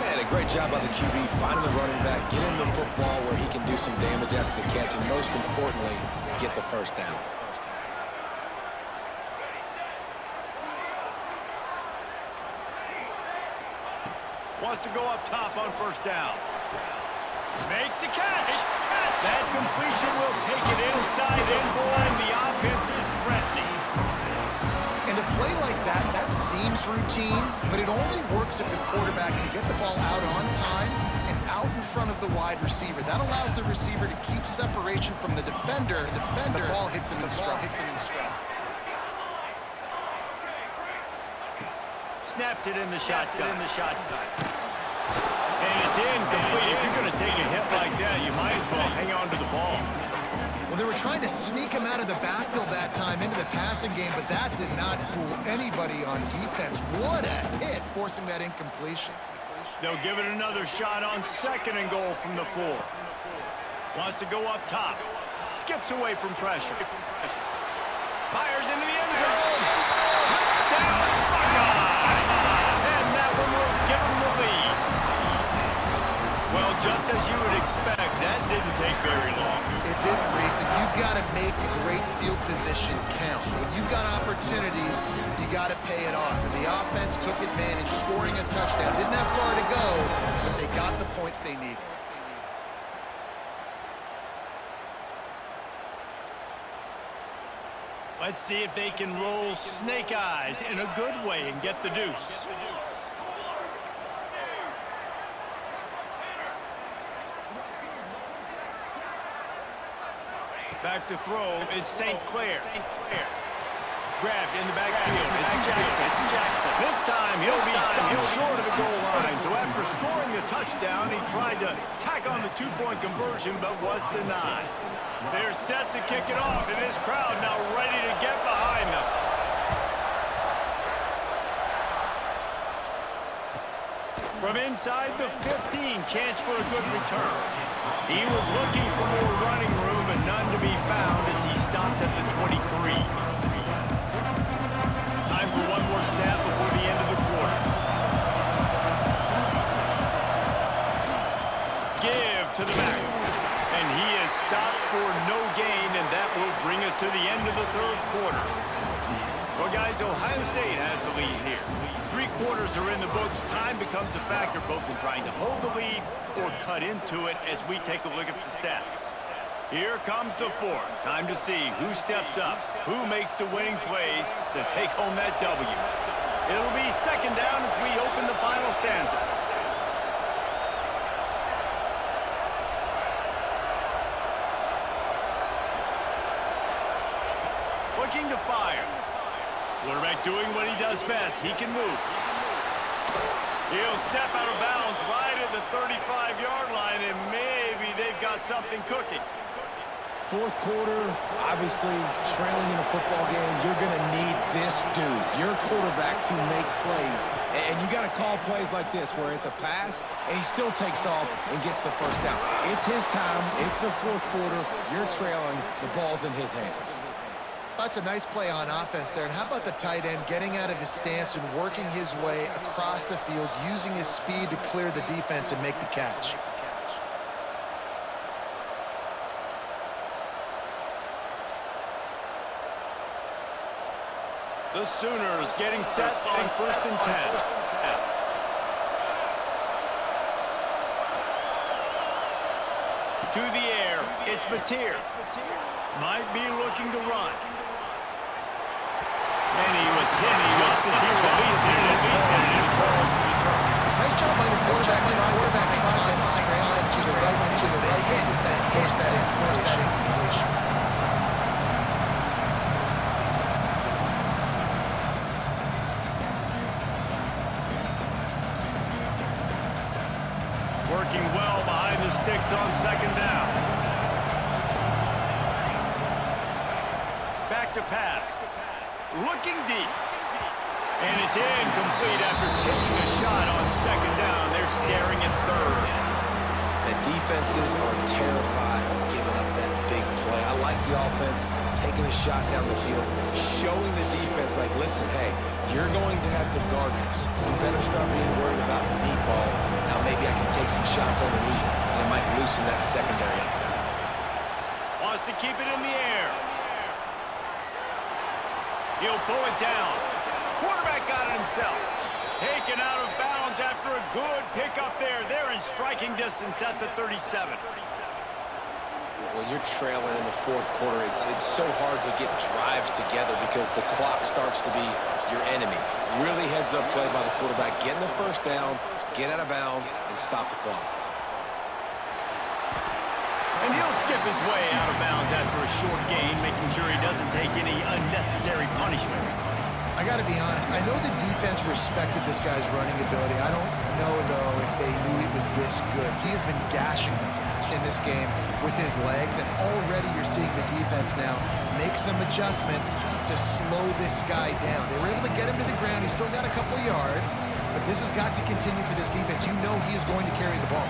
Man, a great job by the QB, finding the running back, getting the football where he can do some damage after the catch, and most importantly, get the first down. Wants to go up top on first down. Makes the catch. That completion will take it inside the 4, and the offense is threatening. And a play like that, that seems routine, but it only works if the quarterback can get the ball out on time and out in front of the wide receiver. That allows the receiver to keep separation from the defender. The ball hits him in stride. Snapped it in the shotgun. And it's incomplete. If you're going to take a hit like that, you might as well hang on to the ball. Well, they were trying to sneak him out of the backfield that time into the passing game, but that did not fool anybody on defense. What a hit, forcing that incompletion. They'll give it another shot on 2nd and goal from the 4. Wants to go up top. Skips away from pressure. Fires into the end zone. Touchdown, Buckeye! And that one will give them the lead. Well, just as you would expect, that didn't take very long. It didn't, Reese, and you've got to make great field position count. When you've got opportunities, you got to pay it off. And the offense took advantage, scoring a touchdown. Didn't have far to go, but they got the points they needed. Let's see if they can roll snake eyes in a good way and get the deuce. Back to throw, it's St. Clair. Grabbed in the backfield, it's Jackson. This time he'll be stopped short of the goal line. So after scoring the touchdown, he tried to tack on the 2-point conversion, but was denied. They're set to kick it off, and this crowd now ready to get behind them. From inside the 15, chance for a good return. He was looking for more running room, and none to be found as he stopped at the 23. Time for one more snap before the end of the quarter. Give to the back. And he is stopped for no gain, and that will bring us to the end of the 3rd quarter. Well, guys, Ohio State has the lead here. 3 quarters are in the books. Time becomes a factor both in trying to hold the lead or cut into it as we take a look at the stats. Here comes the 4th. Time to see who steps up, who makes the winning plays to take home that W. It'll be 2nd down as we open the final stanza. Looking to fire. Quarterback doing what he does best. He can move. He'll step out of bounds right at the 35-yard line, and maybe they've got something cooking. Fourth quarter, obviously, trailing in a football game, you're going to need this dude, your quarterback, to make plays. And you got to call plays like this where it's a pass, and he still takes off and gets the first down. It's his time. It's the fourth quarter. You're trailing. The ball's in his hands. That's a nice play on offense there. And how about the tight end getting out of his stance and working his way across the field, using his speed to clear the defense and make the catch? The Sooners getting set on 1st and 10. To the air, it's Mateer. Might be looking to run. And he was hit just as he released it. Nice job by the quarterback trying to scramble to the right when it was the hit that forced that incompletion. Working well behind the sticks on 2nd down. Back to pass. Looking deep. And it's incomplete after taking a shot on 2nd down. They're staring at 3rd. The defenses are terrified of giving up that big play. I like the offense taking a shot down the field, showing the defense, like, listen, hey, you're going to have to guard this. You better start being worried about the deep ball. Now maybe I can take some shots underneath, and it might loosen that secondary. Wants to keep it in the air. He'll pull it down. Quarterback got it himself. Taken out of bounds after a good pickup there. They're in striking distance at the 37. When you're trailing in the fourth quarter, it's so hard to get drives together because the clock starts to be your enemy. Really heads-up play by the quarterback. Getting the first down, get out of bounds, and stop the clock. And he'll skip his way out of bounds after a short gain, making sure he doesn't take any unnecessary punishment. I got to be honest. I know the defense respected this guy's running ability. I don't know, though, if they knew he was this good. He's been gashing them in this game with his legs, and already you're seeing the defense now make some adjustments to slow this guy down. They were able to get him to the ground. He's still got a couple yards, but this has got to continue for this defense. You know he is going to carry the ball.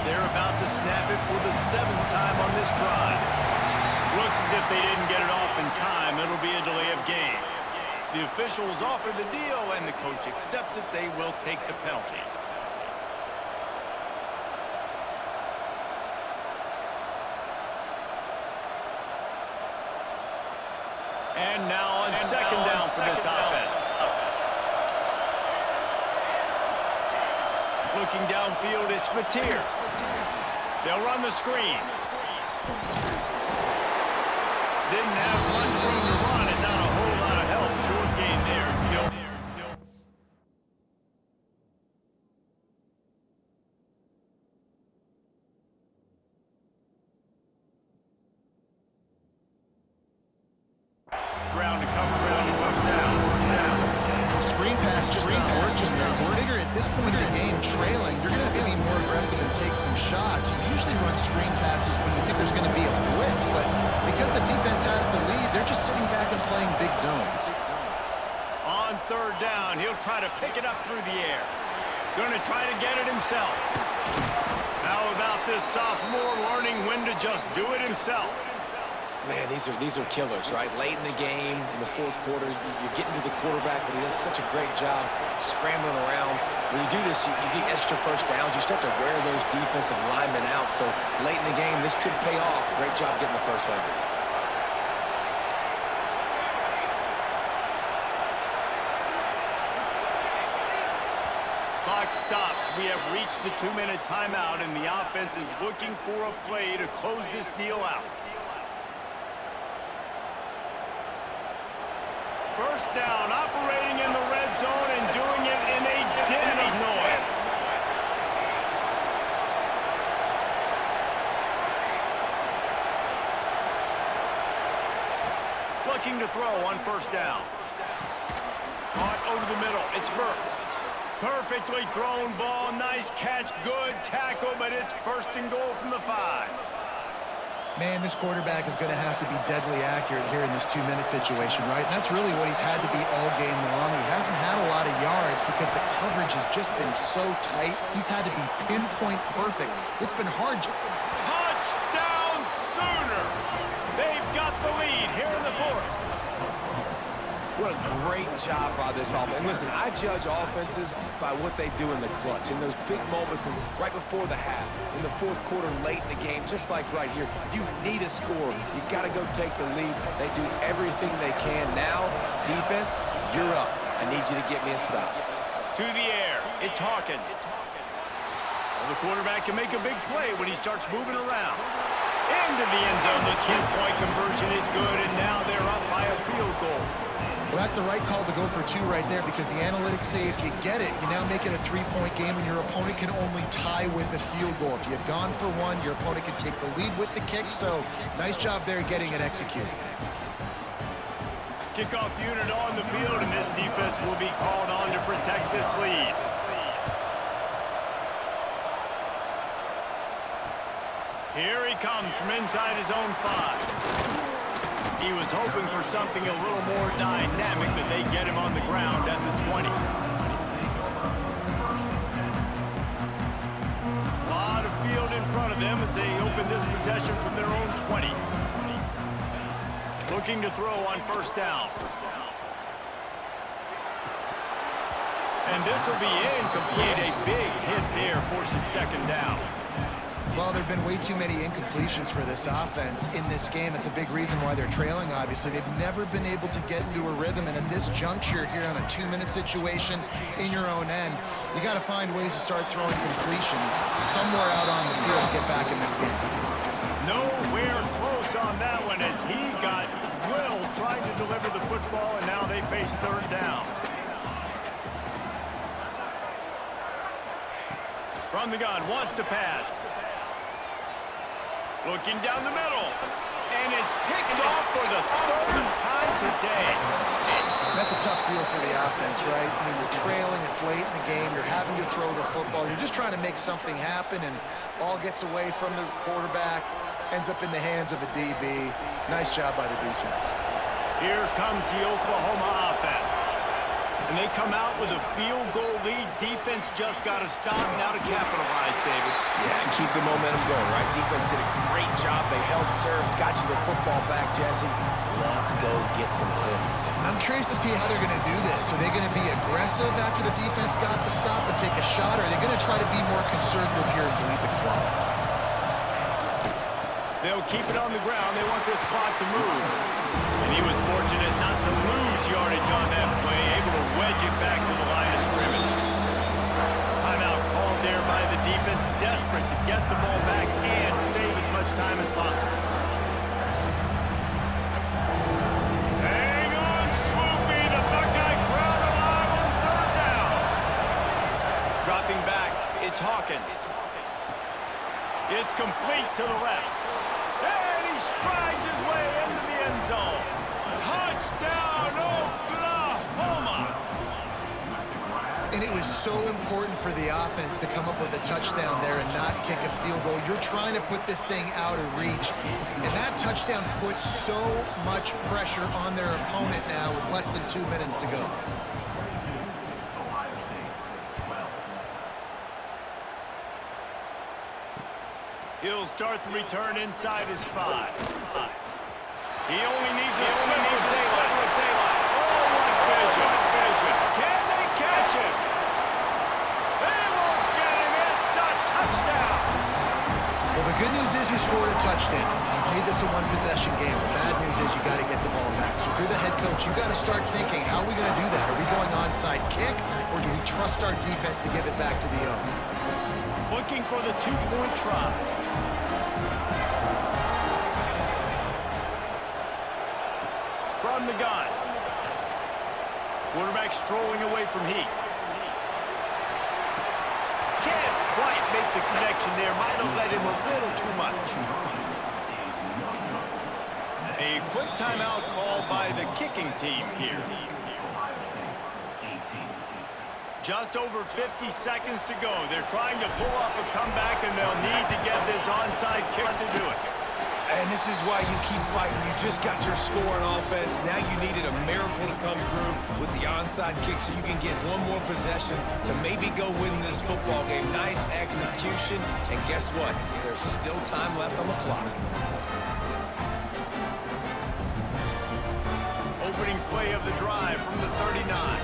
They're about to snap it for the 7th time on this drive. Looks as if they didn't get it off in time. It'll be a delay of game. The officials offer the deal, and the coach accepts it. They will take the penalty. And now on 2nd down for this offense. Looking downfield, it's Mateer. They'll run the screen. Didn't have much room to run and not a whole lot of help. Short gain there. It's still. Ground to cover, first down. Screen pass just not working. Figure at this point in the game, trailing, you're going to have to be more aggressive and take some shots. You usually run screen passes when you think there's going to be a blitz, but because the defense has the lead, they're just sitting back and playing big zones. On 3rd down, he'll try to pick it up through the air. Going to try to get it himself. How about this sophomore learning when to just do it himself? Man, these are killers, right? Late in the game, in the fourth quarter, you're getting to the quarterback, but he does such a great job scrambling around. When you do this, you get extra first downs. You start to wear those defensive linemen out. So late in the game, this could pay off. Great job getting the first down. Clock stops. We have reached the 2-minute timeout, and the offense is looking for a play to close this deal out. First down, operating in the red zone and doing it in a din of noise. Looking to throw on 1st down. Caught over the middle. It's Burks. Perfectly thrown ball. Nice catch. Good tackle, but it's 1st and goal from the 5. Man, this quarterback is going to have to be deadly accurate here in this 2-minute situation, right? And that's really what he's had to be all game long. He hasn't had a lot of yards because the coverage has just been so tight. He's had to be pinpoint perfect. It's been hard. Touchdown Sooners! They've got the lead here in the fourth. What a great job by this offense. And listen, I judge offenses by what they do in the clutch, in those big moments and right before the half, in the fourth quarter, late in the game, just like right here. You need a score. You got to go take the lead. They do everything they can. Now, defense, you're up. I need you to get me a stop. To the air, it's Hawkins. Well, the quarterback can make a big play when he starts moving around. Into the end zone, the 2-point conversion is good, and now they're up by a field goal. Well, that's the right call to go for 2 right there because the analytics say if you get it, you now make it a 3-point game and your opponent can only tie with the field goal. If you had gone for 1, your opponent can take the lead with the kick, so nice job there getting it executed. Kickoff unit on the field, and this defense will be called on to protect this lead. Here he comes from inside his own 5. He was hoping for something a little more dynamic, but they get him on the ground at the 20. A lot of field in front of them as they open this possession from their own 20. Looking to throw on first down. And this will be incomplete. A big hit there forces second down. Well, there have been way too many incompletions for this offense in this game. It's a big reason why they're trailing, obviously. They've never been able to get into a rhythm, and at this juncture here on a 2-minute situation in your own end, you got to find ways to start throwing completions somewhere out on the field to get back in this game. Nowhere close on that one as he got drilled trying to deliver the football, and now they face third down. From the gun, wants to pass. Looking down the middle. And it's picked off for the 3rd time today. That's a tough deal for the offense, right? I mean, you're trailing, it's late in the game, you're having to throw the football. You're just trying to make something happen, and ball gets away from the quarterback, ends up in the hands of a DB. Nice job by the defense. Here comes the Oklahoma offense. And they come out with a field goal lead. Defense just got to stop now to capitalize, David. Yeah, and keep the momentum going, right? Defense did a great job. They held serve, got you the football back, Jesse. Let's go get some points. I'm curious to see how they're going to do this. Are they going to be aggressive after the defense got the stop and take a shot, or are they going to try to be more conservative here and bleed the clock? They'll keep it on the ground. They want this clock to move. And he was fortunate not to lose yardage on that play, able to wedge it back to the line of scrimmage. Timeout called there by the defense, desperate to get the ball back and save as much time as possible. Hang on, Swoopy. The Buckeye crowd alive on third down. Dropping back, it's Hawkins. It's complete to the left. And he strides his way into the end zone. Touchdown, Oklahoma! And it was so important for the offense to come up with a touchdown there and not kick a field goal. You're trying to put this thing out of reach. And that touchdown puts so much pressure on their opponent now with less than 2 minutes to go. He'll start the return inside his 5. He only needs a sliver of daylight. Oh, what vision. Can they catch him? They won't get him. It's a touchdown. Well, the good news is you scored a touchdown. You made this a one-possession game. The bad news is you got to get the ball back. So if you're the head coach, you got to start thinking, how are we going to do that? Are we going onside kick, or do we trust our defense to give it back to the O? Looking for the 2-point try. From the gun. Quarterback strolling away from Heat. Can't quite make the connection there. Might have let him a little too much. A quick timeout called by the kicking team here. Just over 50 seconds to go. They're trying to pull off a comeback, and they'll need to get this onside kick to do it. And this is why you keep fighting. You just got your score on offense. Now you needed a miracle to come through with the onside kick so you can get one more possession to maybe go win this football game. Nice execution. And guess what? There's still time left on the clock. Opening play of the drive from the 39.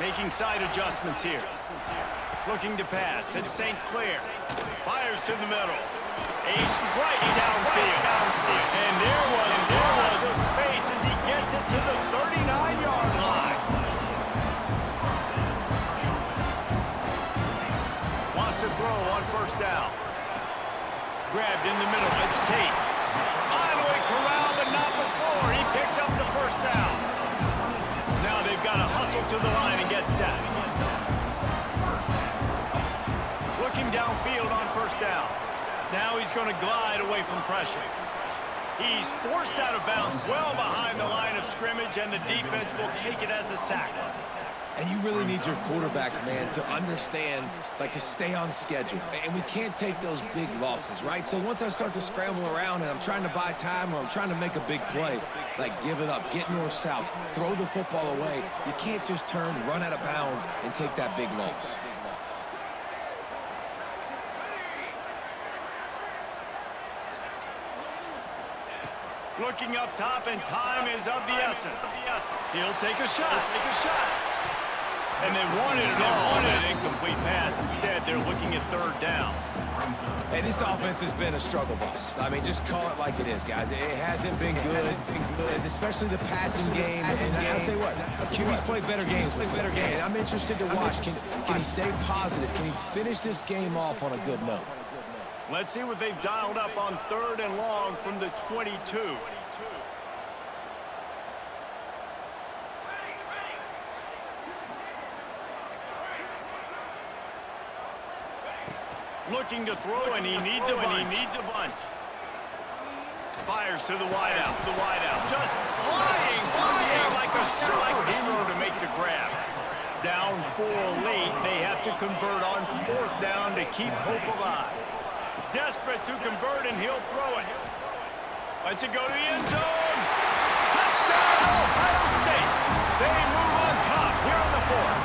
Making side adjustments here. Looking to pass. It's St. Clair. Fires to the middle. A strike downfield. And there was lots of space as he gets it to the 39-yard line. Wants to throw on first down. Grabbed in the middle. It's Tate. Finally corralled, but not before. He picks up the first down. Now they've got to hustle to the line and get set. Looking downfield on first down. Now he's going to glide away from pressure. He's forced out of bounds well behind the line of scrimmage, and the defense will take it as a sack. And you really need your quarterbacks, man, to understand, like, to stay on schedule. And we can't take those big losses, right? So once I start to scramble around and I'm trying to buy time or I'm trying to make a big play, like, give it up, get north-south, throw the football away. You can't just turn, run out of bounds, and take that big loss. Looking up top, and time is of the essence. He'll take a shot. And they wanted it all on an incomplete pass. Instead, they're looking at third down. Hey, this offense has been a struggle bus. I mean, just call it like it is, guys. It hasn't been good, especially the passing game. And I'll tell you what, QB's played better games with better games. I'm interested to watch. Can he stay positive? Can he finish this game off on a good note? Let's see what they've dialed up on third and long from the 22. Looking to throw, and he needs a bunch. Fires to the wideout. Just flying through the air like a superhero to make the grab. Down 4 late, they have to convert on fourth down to keep hope alive. Desperate to convert, and he'll throw it. Lets it go to the end zone. Touchdown, Ohio State. They move on top here on the 4th.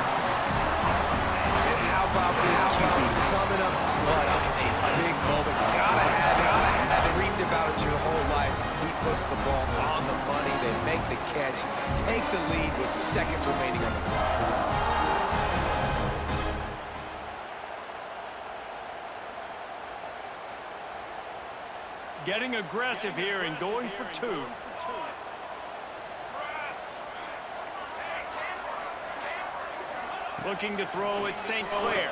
And how about this QB coming up clutch in a big moment? Gotta have it. Dreamed about it your whole life. He puts the ball on the money. They make the catch, take the lead with seconds remaining on the clock. Getting aggressive here and going for 2. Looking to throw at St. Clair.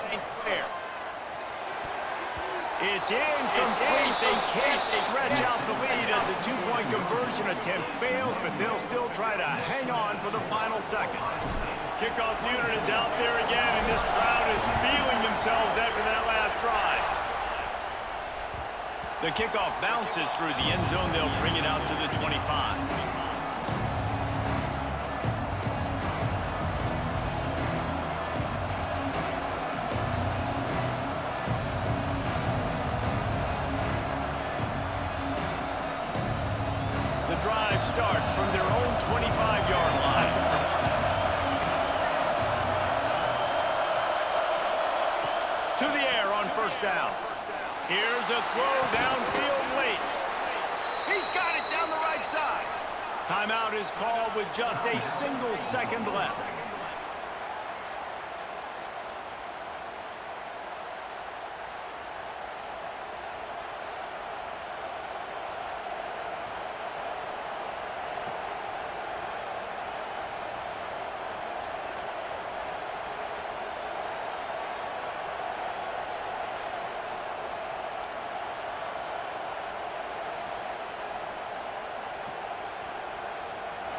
It's incomplete. They can't stretch out the lead as a 2-point conversion attempt fails, but they'll still try to hang on for the final seconds. Kickoff unit is out there again, and this crowd is feeling themselves after that last drive. The kickoff bounces through the end zone. They'll bring it out to the 25. The drive starts from their own 25-yard line. To the air on first down. Here's a throw downfield late. He's got it down the right side. Timeout is called with just a single second left.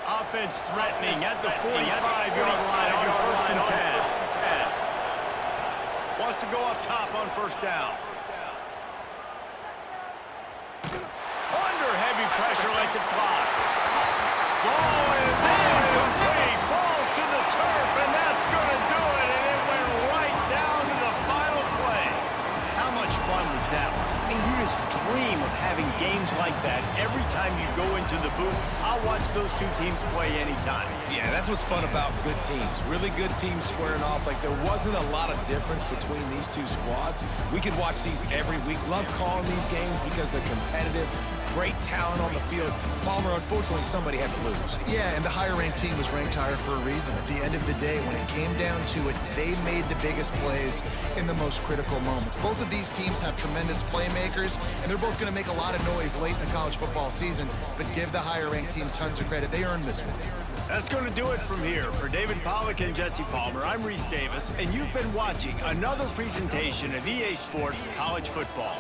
Offense threatening at the 45-yard line on first and 10. Wants to go up top on first down. Under heavy pressure, lets it fly. Ball is incomplete. Falls to the turf, and that's going to do it. And it went right having games like that every time you go into the booth. I'll watch those two teams play anytime. Yeah, that's what's fun about good teams. Really good teams squaring off. Like, there wasn't a lot of difference between these two squads. We could watch these every week. Love calling these games because they're competitive. Great talent on the field. Palmer, unfortunately, somebody had to lose. Yeah, and the higher-ranked team was ranked higher for a reason. At the end of the day, when it came down to it, they made the biggest plays in the most critical moments. Both of these teams have tremendous playmakers, and they're both going to make a lot of noise late in the college football season, but give the higher-ranked team tons of credit. They earned this one. That's going to do it from here. For David Pollack and Jesse Palmer, I'm Reese Davis, and you've been watching another presentation of EA Sports College Football.